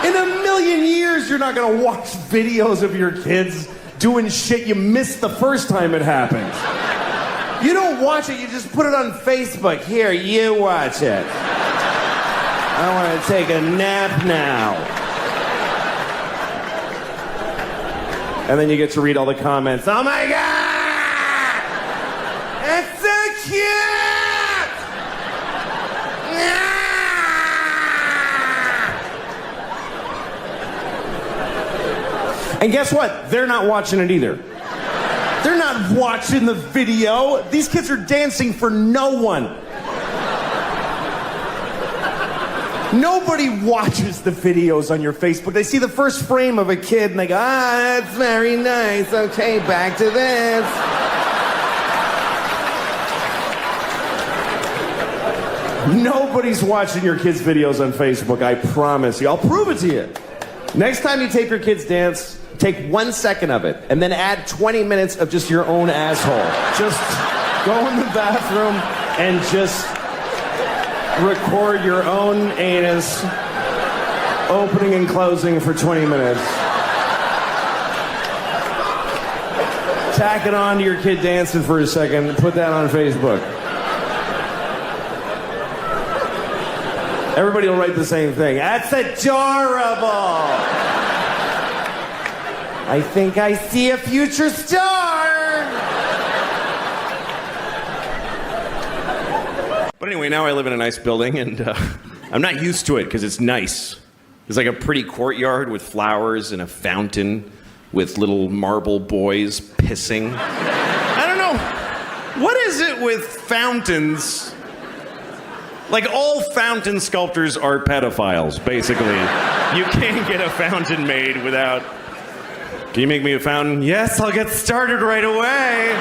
In a million years, you're not gonna watch videos of your kids doing shit you missed the first time it happened. You don't watch it, you just put it on Facebook. Here, you watch it. I want to take a nap now. And then you get to read all the comments. Oh my God! It's so cute! And guess what? They're not watching it either. They're not watching the video. These kids are dancing for no one. Nobody watches the videos on your Facebook. They see the first frame of a kid and they go, that's very nice. Okay, back to this. Nobody's watching your kids' videos on Facebook, I promise you. I'll prove it to you. Next time you tape your kids dance, take 1 second of it, and then add 20 minutes of just your own asshole. Just go in the bathroom and just record your own anus opening and closing for 20 minutes. Tack it on to your kid dancing for a second and put that on Facebook. Everybody will write the same thing. That's adorable. I think I see a future star. But anyway, now I live in a nice building, and I'm not used to it because it's nice. There's like a pretty courtyard with flowers and a fountain with little marble boys pissing. I don't know. What is it with fountains? Like, all fountain sculptors are pedophiles, basically. You can't get a fountain made without... Can you make me a fountain? Yes, I'll get started right away.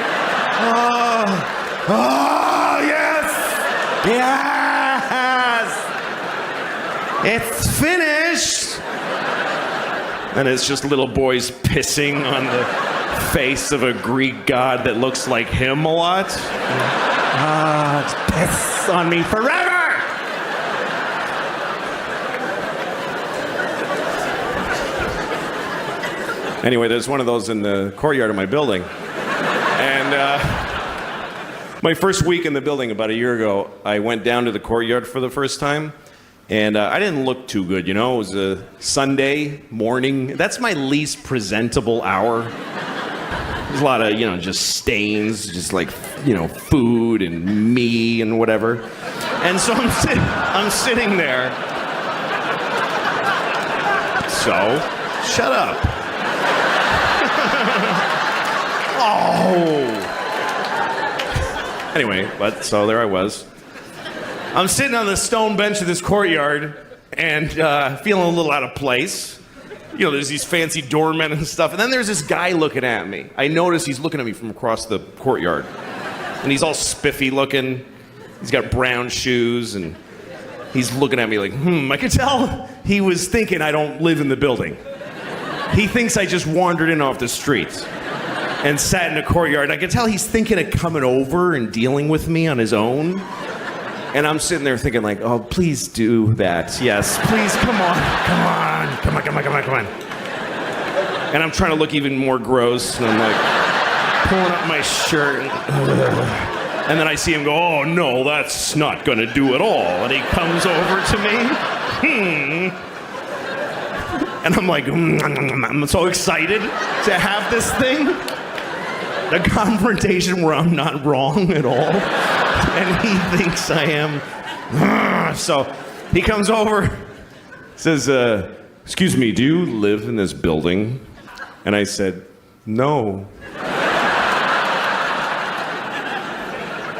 Oh, yes! Yes! It's finished! And it's just little boys pissing on the face of a Greek god that looks like him a lot. It's piss on me forever! Anyway, there's one of those in the courtyard of my building. And my first week in the building about a year ago, I went down to the courtyard for the first time. And I didn't look too good, you know? It was a Sunday morning. That's my least presentable hour. There's a lot of, just stains, just like, food and me and whatever. And so I'm sitting there. So, shut up. Oh. Anyway, so there I was. I'm sitting on the stone bench of this courtyard and feeling a little out of place. There's these fancy doormen and stuff. And then there's this guy looking at me. I notice he's looking at me from across the courtyard. And he's all spiffy looking. He's got brown shoes and he's looking at me like, I could tell he was thinking I don't live in the building. He thinks I just wandered in off the street and sat in a courtyard. I could tell he's thinking of coming over and dealing with me on his own. And I'm sitting there thinking like, oh, please do that. Yes, please, come on. And I'm trying to look even more gross. And I'm like pulling up my shirt. And then I see him go, oh, no, that's not going to do at all. And he comes over to me. And I'm like, I'm so excited to have this thing. The confrontation where I'm not wrong at all. And he thinks I am. So he comes over, says, excuse me, do you live in this building? And I said, no.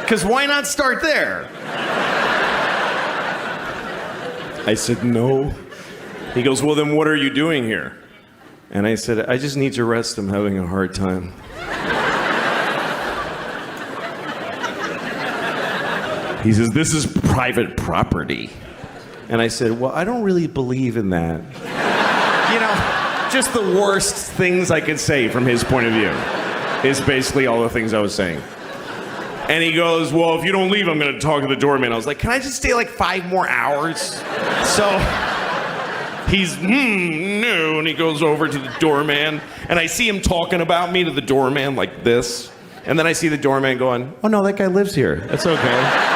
Because why not start there? I said, no. He goes, well, then what are you doing here? And I said, I just need to rest. I'm having a hard time. He says, this is private property. And I said, well, I don't really believe in that. Just the worst things I could say from his point of view is basically all the things I was saying. And he goes, well, if you don't leave, I'm going to talk to the doorman. I was like, can I just stay like 5 more hours? So he's, no. And he goes over to the doorman. And I see him talking about me to the doorman like this. And then I see the doorman going, oh, no, that guy lives here. That's okay.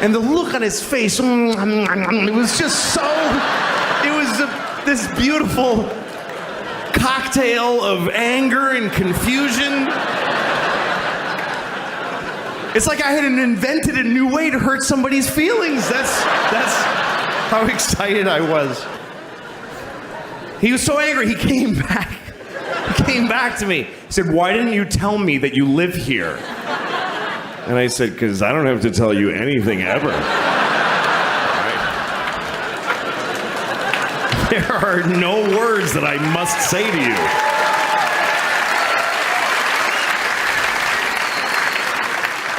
And the look on his face, it was just so, it was this beautiful cocktail of anger and confusion. It's like I had invented a new way to hurt somebody's feelings. That's how excited I was. He was so angry, he came back. He came back to me. He said, why didn't you tell me that you live here? And I said, because I don't have to tell you anything ever. Right? There are no words that I must say to you.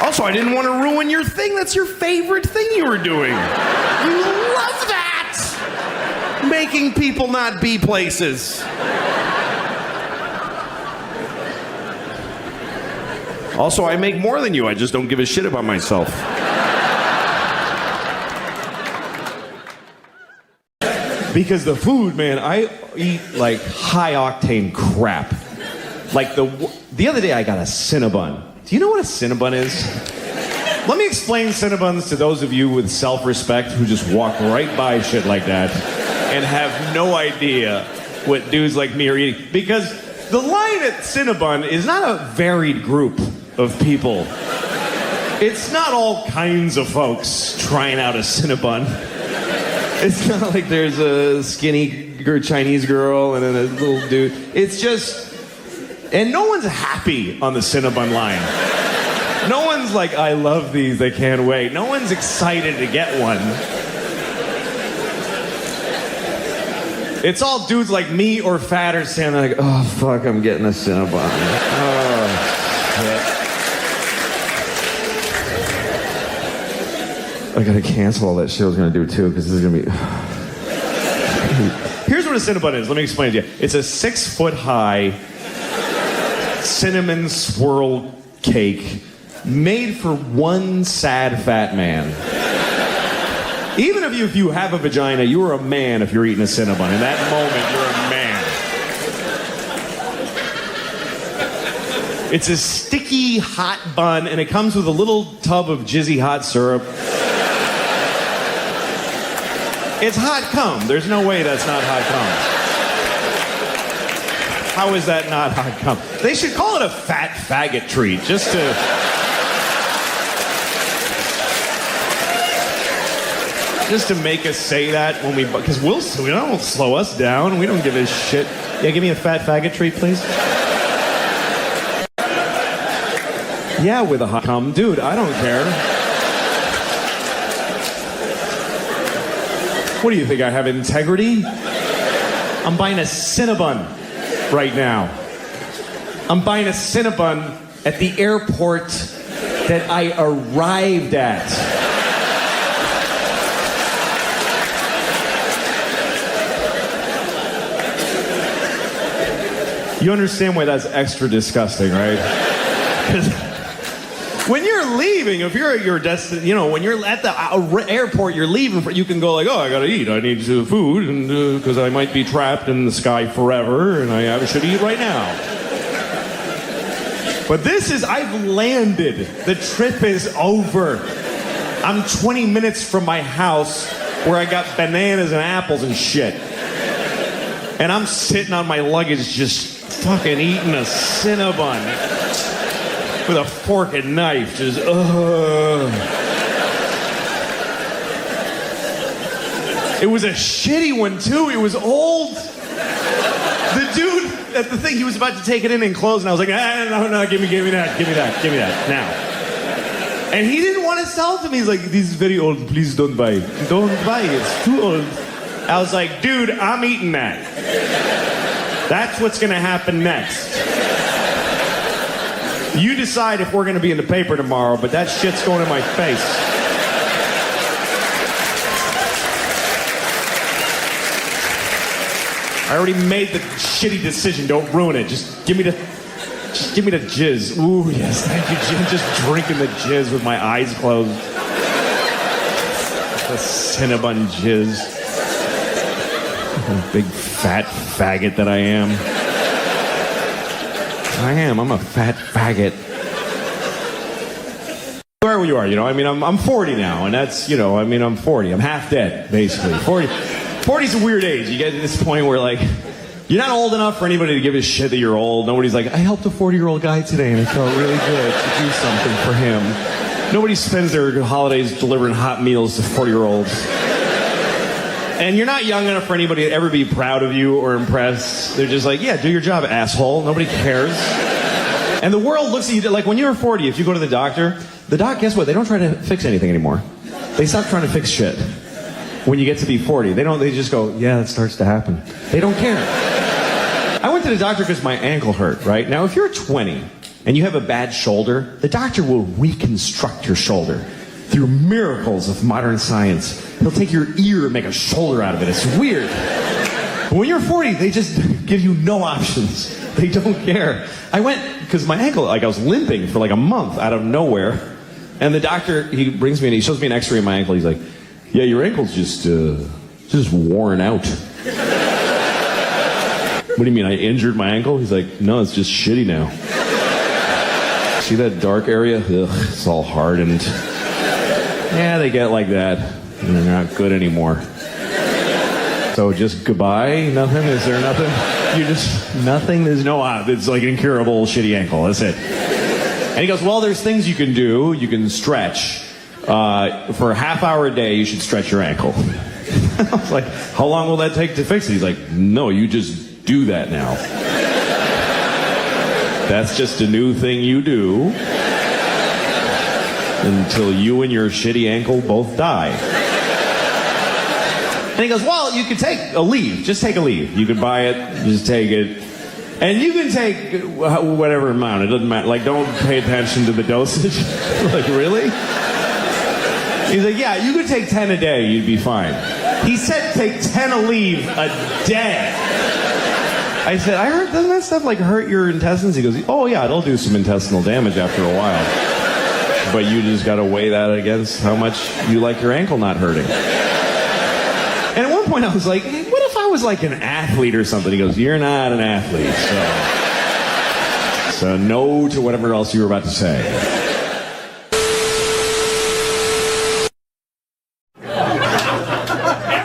Also, I didn't want to ruin your thing. That's your favorite thing you were doing. You love that! Making people not be places. Also, I make more than you. I just don't give a shit about myself. Because the food, man, I eat like high-octane crap. Like the other day, I got a Cinnabon. Do you know what a Cinnabon is? Let me explain Cinnabons to those of you with self-respect who just walk right by shit like that and have no idea what dudes like me are eating. Because the line at Cinnabon is not a varied group of people. It's not all kinds of folks trying out a Cinnabon. It's not like there's a skinny Chinese girl and then a little dude. It's just, and no one's happy on the Cinnabon line. No one's like, I love these, I can't wait. No one's excited to get one. It's all dudes like me or fatter standing like, oh, fuck, I'm getting a Cinnabon. Oh, shit. I gotta cancel all that shit I was gonna do, too, because this is gonna be... Here's what a Cinnabon is. Let me explain it to you. It's a 6-foot-high cinnamon swirl cake made for one sad fat man. Even if you have a vagina, you are a man if you're eating a Cinnabon. In that moment, you're a man. It's a sticky, hot bun, and it comes with a little tub of jizzy hot syrup. It's hot cum. There's no way that's not hot cum. How is that not hot cum? They should call it a fat faggot treat, just to make us say that when we, because we don't slow us down. We don't give a shit. Yeah, give me a fat faggot treat, please. Yeah, with a hot cum. Dude, I don't care. What do you think, I have integrity? I'm buying a Cinnabon right now. I'm buying a Cinnabon at the airport that I arrived at. You understand why that's extra disgusting, right? Because when you're leaving, if you're at your destination, when you're at the airport, you're leaving, you can go like, oh, I gotta eat. I need food, and because I might be trapped in the sky forever, and I should eat right now. But this is, I've landed. The trip is over. I'm 20 minutes from my house where I got bananas and apples and shit. And I'm sitting on my luggage just fucking eating a Cinnabon with a fork and knife, just It was a shitty one too. It was old. The dude at the thing, he was about to take it in and close, and I was like, no, give me that now. And he didn't want to sell it to me. He's like, this is very old. Please don't buy it. Don't buy it. It's too old. I was like, dude, I'm eating that. That's what's going to happen next. You decide if we're going to be in the paper tomorrow, but that shit's going in my face. I already made the shitty decision. Don't ruin it. Just give me the jizz. Ooh, yes, thank you, Jim. Just drinking the jizz with my eyes closed. The Cinnabon jizz. Big fat faggot that I am. I'm a fat faggot. Where you are, I'm 40 now, and that's, I'm 40. I'm half dead, basically. 40's a weird age. You get to this point where, like, you're not old enough for anybody to give a shit that you're old. Nobody's like, I helped a 40-year-old guy today, and it felt really good to do something for him. Nobody spends their holidays delivering hot meals to 40-year-olds. And you're not young enough for anybody to ever be proud of you or impressed. They're just like, yeah, do your job, asshole. Nobody cares. And the world looks at you like when you're 40, if you go to the doctor, guess what? They don't try to fix anything anymore. They stop trying to fix shit. When you get to be 40, they just go, yeah, it starts to happen. They don't care. I went to the doctor because my ankle hurt, right? Now, if you're 20 and you have a bad shoulder, the doctor will reconstruct your shoulder through miracles of modern science. He'll take your ear and make a shoulder out of it. It's weird. But when you're 40, they just give you no options. They don't care. I went, because my ankle, I was limping for like a month out of nowhere. And the doctor, he brings me and he shows me an x-ray of my ankle. He's like, yeah, your ankle's just worn out. What do you mean, I injured my ankle? He's like, no, it's just shitty now. See that dark area? Ugh, it's all hardened. Yeah, they get like that. And they're not good anymore. So just goodbye? Nothing? Is there nothing? Nothing? There's no, it's like an incurable shitty ankle. That's it. And he goes, well, there's things you can do. You can stretch. For a half hour a day, you should stretch your ankle. I was like, how long will that take to fix it? He's like, no, you just do that now. That's just a new thing you do until you and your shitty ankle both die. And he goes, well, you could take a leave. Just take a leave. You could buy it, just take it. And you can take whatever amount. It doesn't matter. Like, don't pay attention to the dosage. Like, really? He's like, yeah, you could take 10 a day. You'd be fine. He said take 10 a leave a day. I said, I heard, doesn't that stuff like hurt your intestines? He goes, oh yeah, it'll do some intestinal damage after a while. But you just got to weigh that against how much you like your ankle not hurting. And at one point I was like, what if I was like an athlete or something? He goes, you're not an athlete. So no to whatever else you were about to say.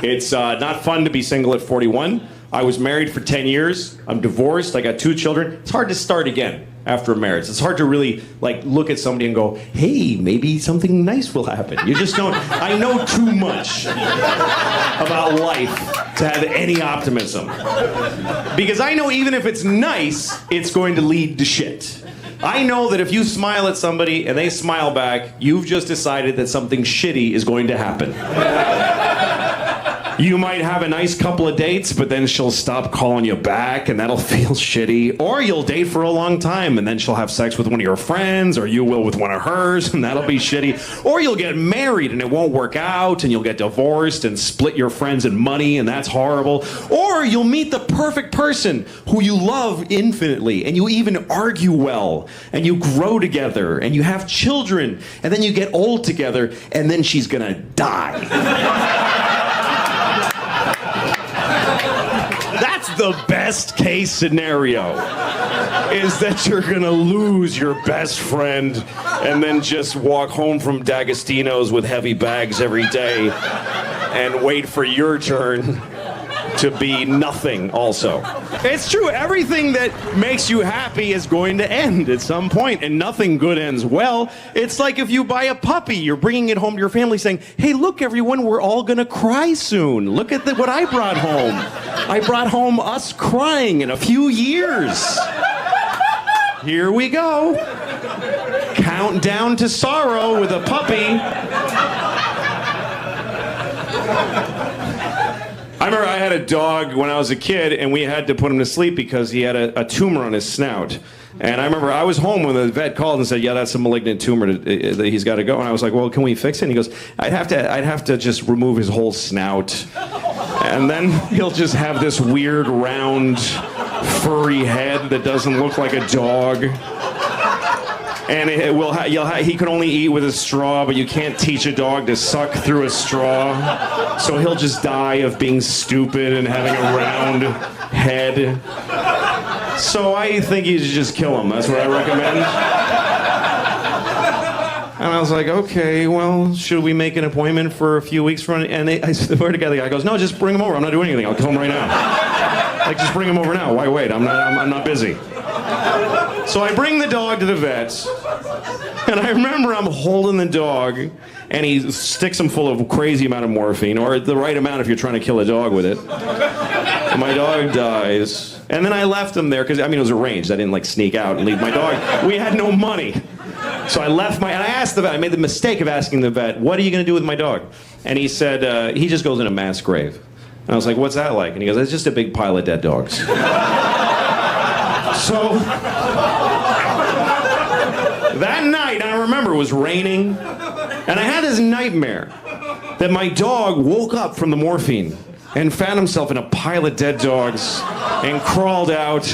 It's not fun to be single at 41. I was married for 10 years. I'm divorced. I got 2 children. It's hard to start again after a marriage. It's hard to really like look at somebody and go, hey, maybe something nice will happen. You just don't. I know too much about life to have any optimism. Because I know even if it's nice, it's going to lead to shit. I know that if you smile at somebody and they smile back, you've just decided that something shitty is going to happen. You might have a nice couple of dates, but then she'll stop calling you back, and that'll feel shitty. Or you'll date for a long time, and then she'll have sex with one of your friends, or you will with one of hers, and that'll be shitty. Or you'll get married, and it won't work out, and you'll get divorced and split your friends and money, and that's horrible. Or you'll meet the perfect person who you love infinitely, and you even argue well, and you grow together, and you have children, and then you get old together, and then she's gonna die. That's the best case scenario, is that you're gonna lose your best friend and then just walk home from D'Agostino's with heavy bags every day and wait for your turn to be nothing also. It's true, everything that makes you happy is going to end at some point, and nothing good ends well. It's like if you buy a puppy, you're bringing it home to your family saying, hey, look everyone, we're all gonna cry soon. Look at what I brought home. I brought home us crying in a few years. Here we go. Countdown to sorrow with a puppy. I remember I had a dog when I was a kid, and we had to put him to sleep because he had a tumor on his snout. And I remember I was home when the vet called and said, yeah, that's a malignant tumor that he's got to go. And I was like, well, can we fix it? And he goes, I'd have to just remove his whole snout. And then he'll just have this weird, round, furry head that doesn't look like a dog. And he can only eat with a straw, but you can't teach a dog to suck through a straw. So he'll just die of being stupid and having a round head. So I think you should just kill him. That's what I recommend. And I was like, okay, well, should we make an appointment for a few weeks from? And I swear to God, the guy goes, no, just bring him over. I'm not doing anything. I'll kill him right now. Like, just bring him over now. Why wait? I'm not busy. So I bring the dog to the vet, and I remember I'm holding the dog, and he sticks him full of a crazy amount of morphine, or the right amount if you're trying to kill a dog with it. And my dog dies. And then I left him there, because, I mean, it was arranged. I didn't, like, sneak out and leave my dog. We had no money. So I left and I asked the vet, I made the mistake of asking the vet, what are you going to do with my dog? And he said, he just goes in a mass grave. And I was like, what's that like? And he goes, it's just a big pile of dead dogs. So that night, I remember it was raining, and I had this nightmare that my dog woke up from the morphine and found himself in a pile of dead dogs and crawled out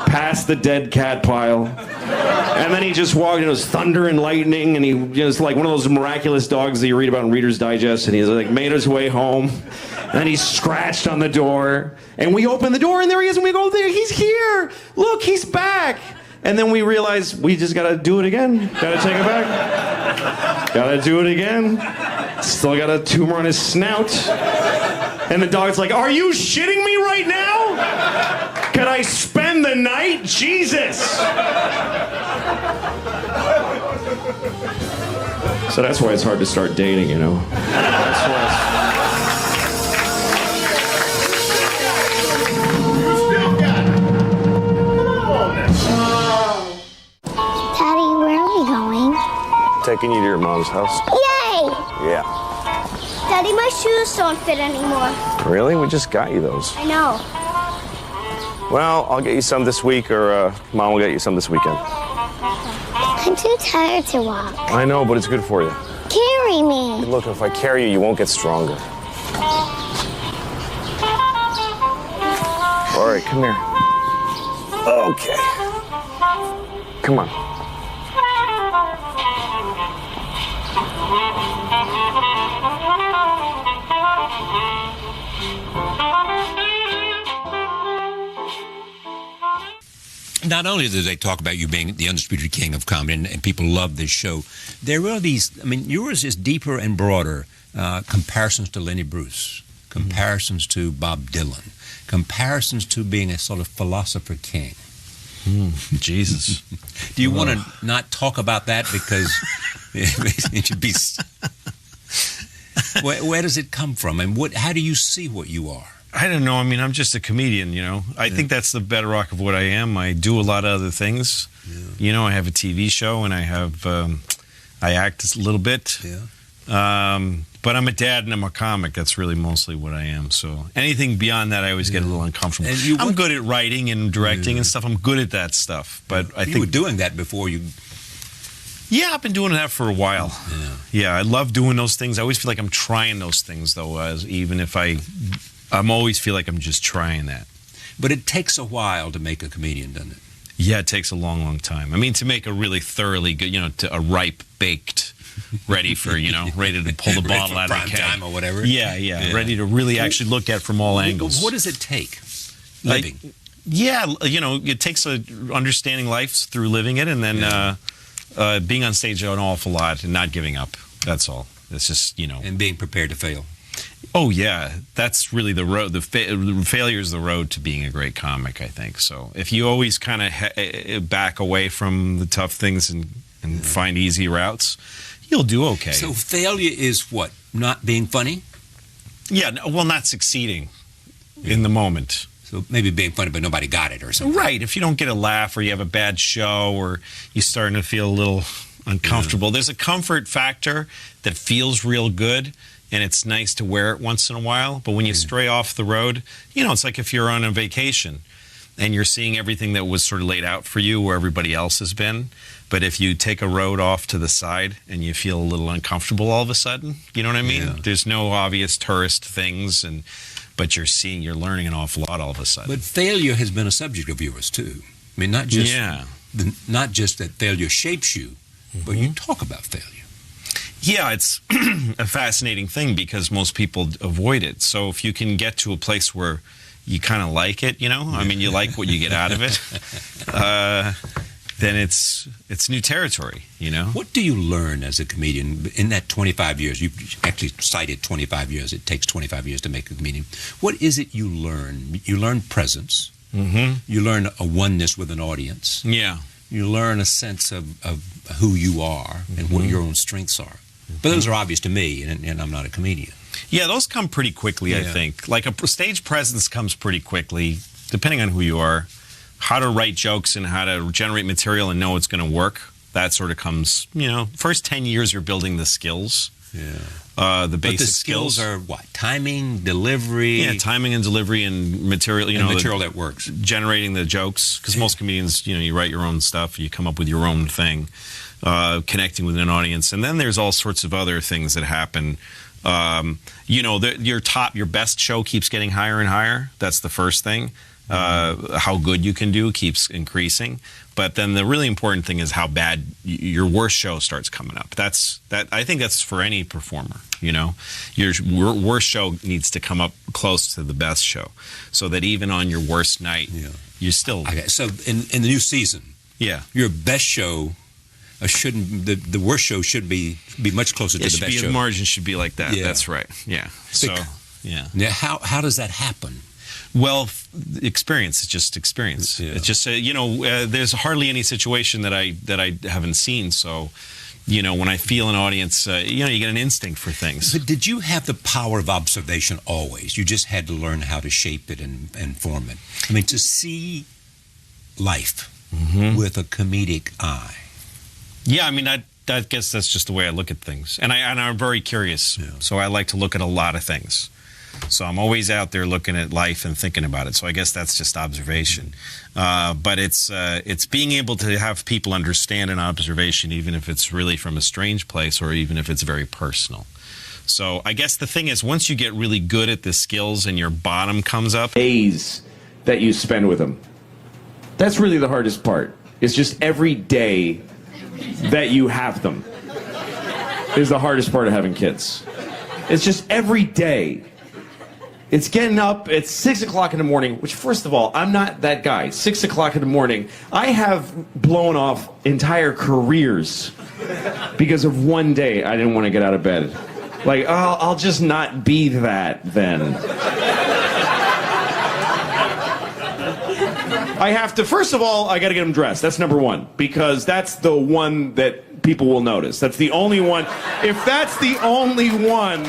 past the dead cat pile. And then he just walked, and it was thunder and lightning, and he was like one of those miraculous dogs that you read about in Reader's Digest, and he's like made his way home. And then he scratched on the door, and we opened the door, and there he is, and we go, there, he's here! Look, he's back! And then we realized we just gotta do it again. Gotta take it back. Gotta do it again. Still got a tumor on his snout. And the dog's like, are you shitting me right now? Can I spend the night? Jesus! So that's why it's hard to start dating, you know? That's why taking you to your mom's house? Yay! Yeah. Daddy, my shoes don't fit anymore. Really? We just got you those. I know. Well, I'll get you some this week, or Mom will get you some this weekend. I'm too tired to walk. I know, but it's good for you. Carry me. Hey, look, if I carry you, you won't get stronger. All right, come here. Okay. Come on. Not only do they talk about you being the undisputed king of comedy, and people love this show, there are these, I mean, yours is deeper and broader. Comparisons to Lenny Bruce, comparisons to Bob Dylan, comparisons to being a sort of philosopher king. Jesus. Do you want to not talk about that because it should be... Where does it come from, and how do you see what you are? I don't know. I mean, I'm just a comedian, you know. I think that's the bedrock of what I am. I do a lot of other things. Yeah. You know, I have a TV show, and I act a little bit. Yeah. But I'm a dad and I'm a comic. That's really mostly what I am. So anything beyond that, I always get a little uncomfortable. I'm good at writing and directing and stuff. I'm good at that stuff. But I think you were doing that before you... Yeah, I've been doing that for a while. Yeah, I love doing those things. I always feel like I'm trying those things, though, even if I'm always feel like I'm just trying that. But it takes a while to make a comedian, doesn't it? Yeah, it takes a long, long time. I mean, to make a really thoroughly good, you know, a ripe, baked, ready for, you know, ready to pull the bottle out of the keg. Time or whatever. Yeah, ready to really actually look at from all angles. What does it take? Living. Yeah, you know, it takes understanding life through living it, and then being on stage an awful lot and not giving up. That's all. It's just, you know. And being prepared to fail. Oh, yeah. That's really the road. Failure is the road to being a great comic, I think. So if you always kind of back away from the tough things and find easy routes, you'll do okay. So failure is what? Not being funny? Yeah, well, not succeeding in the moment. So maybe being funny, but nobody got it or something. Right. If you don't get a laugh, or you have a bad show, or you're starting to feel a little uncomfortable, there's a comfort factor that feels real good, and it's nice to wear it once in a while. But when you stray off the road, you know, it's like if you're on a vacation and you're seeing everything that was sort of laid out for you where everybody else has been. But if you take a road off to the side and you feel a little uncomfortable all of a sudden, you know what I mean? Yeah. There's no obvious tourist things, but you're learning an awful lot all of a sudden. But failure has been a subject of yours too. I mean, not just that failure shapes you, but you talk about failure. Yeah, it's a fascinating thing because most people avoid it. So if you can get to a place where you kind of like it, you know, I mean, you like what you get out of it, then it's new territory, you know. What do you learn as a comedian in that 25 years? You actually cited 25 years. It takes 25 years to make a comedian. What is it you learn? You learn presence. You learn a oneness with an audience. Yeah. You learn a sense of who you are and what your own strengths are. But those are obvious to me, and I'm not a comedian. Yeah, those come pretty quickly, I think. Like a stage presence comes pretty quickly, depending on who you are. How to write jokes and how to generate material and know it's going to work, that sort of comes, you know, first 10 years you're building the skills. Yeah. The basic but the skills are what? Timing, delivery? Yeah, timing and delivery and material, you know. Material that works. Generating the jokes. Because most comedians, you know, you write your own stuff, you come up with your own thing. Connecting with an audience. And then there's all sorts of other things that happen. You know, your best show keeps getting higher and higher. That's the first thing. How good you can do keeps increasing. But then the really important thing is how bad your worst show starts coming up. I think that's for any performer, you know. Your worst show needs to come up close to the best show. So that even on your worst night, you're still... Okay, so in the new season, your best show... the worst show should be much closer to the best show. The margin should be like that. Yeah. That's right. Yeah. So Now, how does that happen? Well, experience. It's just experience. Yeah. It's just you know, there's hardly any situation that I haven't seen. So, you know, when I feel an audience, you know, you get an instinct for things. But did you have the power of observation always? You just had to learn how to shape it and form it. I mean, to see life with a comedic eye. Yeah, I mean, I guess that's just the way I look at things. And I'm very curious. Yeah. So I like to look at a lot of things. So I'm always out there looking at life and thinking about it. So I guess that's just observation. But it's being able to have people understand an observation, even if it's really from a strange place or even if it's very personal. So I guess the thing is, once you get really good at the skills and your bottom comes up. Days that you spend with them. That's really the hardest part. It's just every day that you have them is the hardest part of having kids. It's just every day. It's getting up at 6 o'clock in the morning, which, first of all, I'm not that guy. 6 o'clock in the morning. I have blown off entire careers because of one day I didn't want to get out of bed. Like, oh, I'll just not be that then. I have to, first of all, I got to get them dressed. That's number one, because that's the one that people will notice. That's the only one. If that's the only one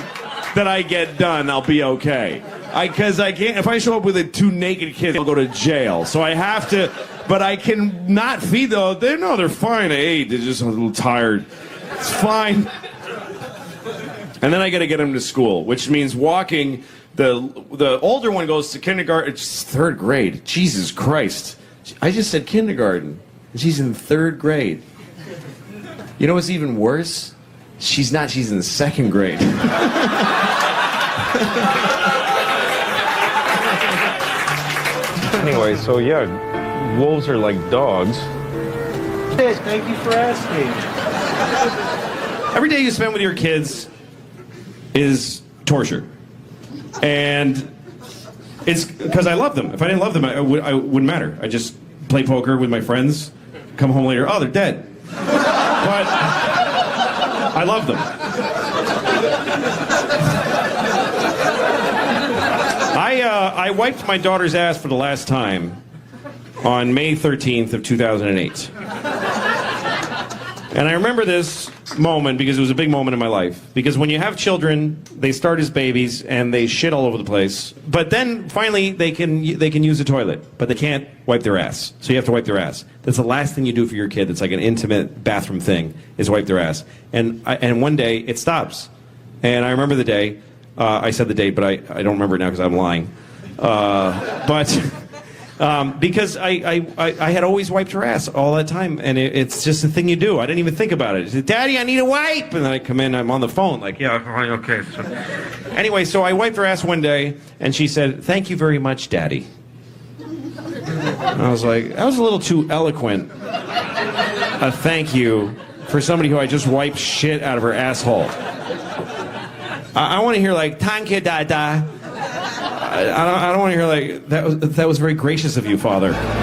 that I get done, I'll be okay. Because I can't, if I show up with two naked kids, I'll go to jail. So I have to, but I can not feed them. They're fine. I ate. They're just a little tired. It's fine. And then I got to get them to school, which means walking. The older one goes to kindergarten. It's third grade. Jesus Christ. I just said kindergarten. And she's in third grade. You know what's even worse? She's not. She's in the second grade. Anyway, so yeah, wolves are like dogs. Thank you for asking. Every day you spend with your kids is torture. And it's because I love them. If I didn't love them, I wouldn't matter. I just play poker with my friends, come home later, oh, they're dead. But I love them. I wiped my daughter's ass for the last time on May 13th of 2008. And I remember this moment because it was a big moment in my life. Because when you have children, they start as babies and they shit all over the place. But then finally they can use the toilet, but they can't wipe their ass. So you have to wipe their ass. That's the last thing you do for your kid. It's like an intimate bathroom thing, is wipe their ass. And one day it stops. And I remember the day. I said the date, but I don't remember it now because I'm lying. Because I had always wiped her ass all that time, and it's just a thing you do. I didn't even think about it. I said, Daddy, I need a wipe! And then I come in, I'm on the phone, like, yeah, okay. Anyway, so I wiped her ass one day, and she said, thank you very much, Daddy. And I was like, that was a little too eloquent. A thank you for somebody who I just wiped shit out of her asshole. I want to hear like, thank you, Dada. I don't want to hear like, that was very gracious of you, Father.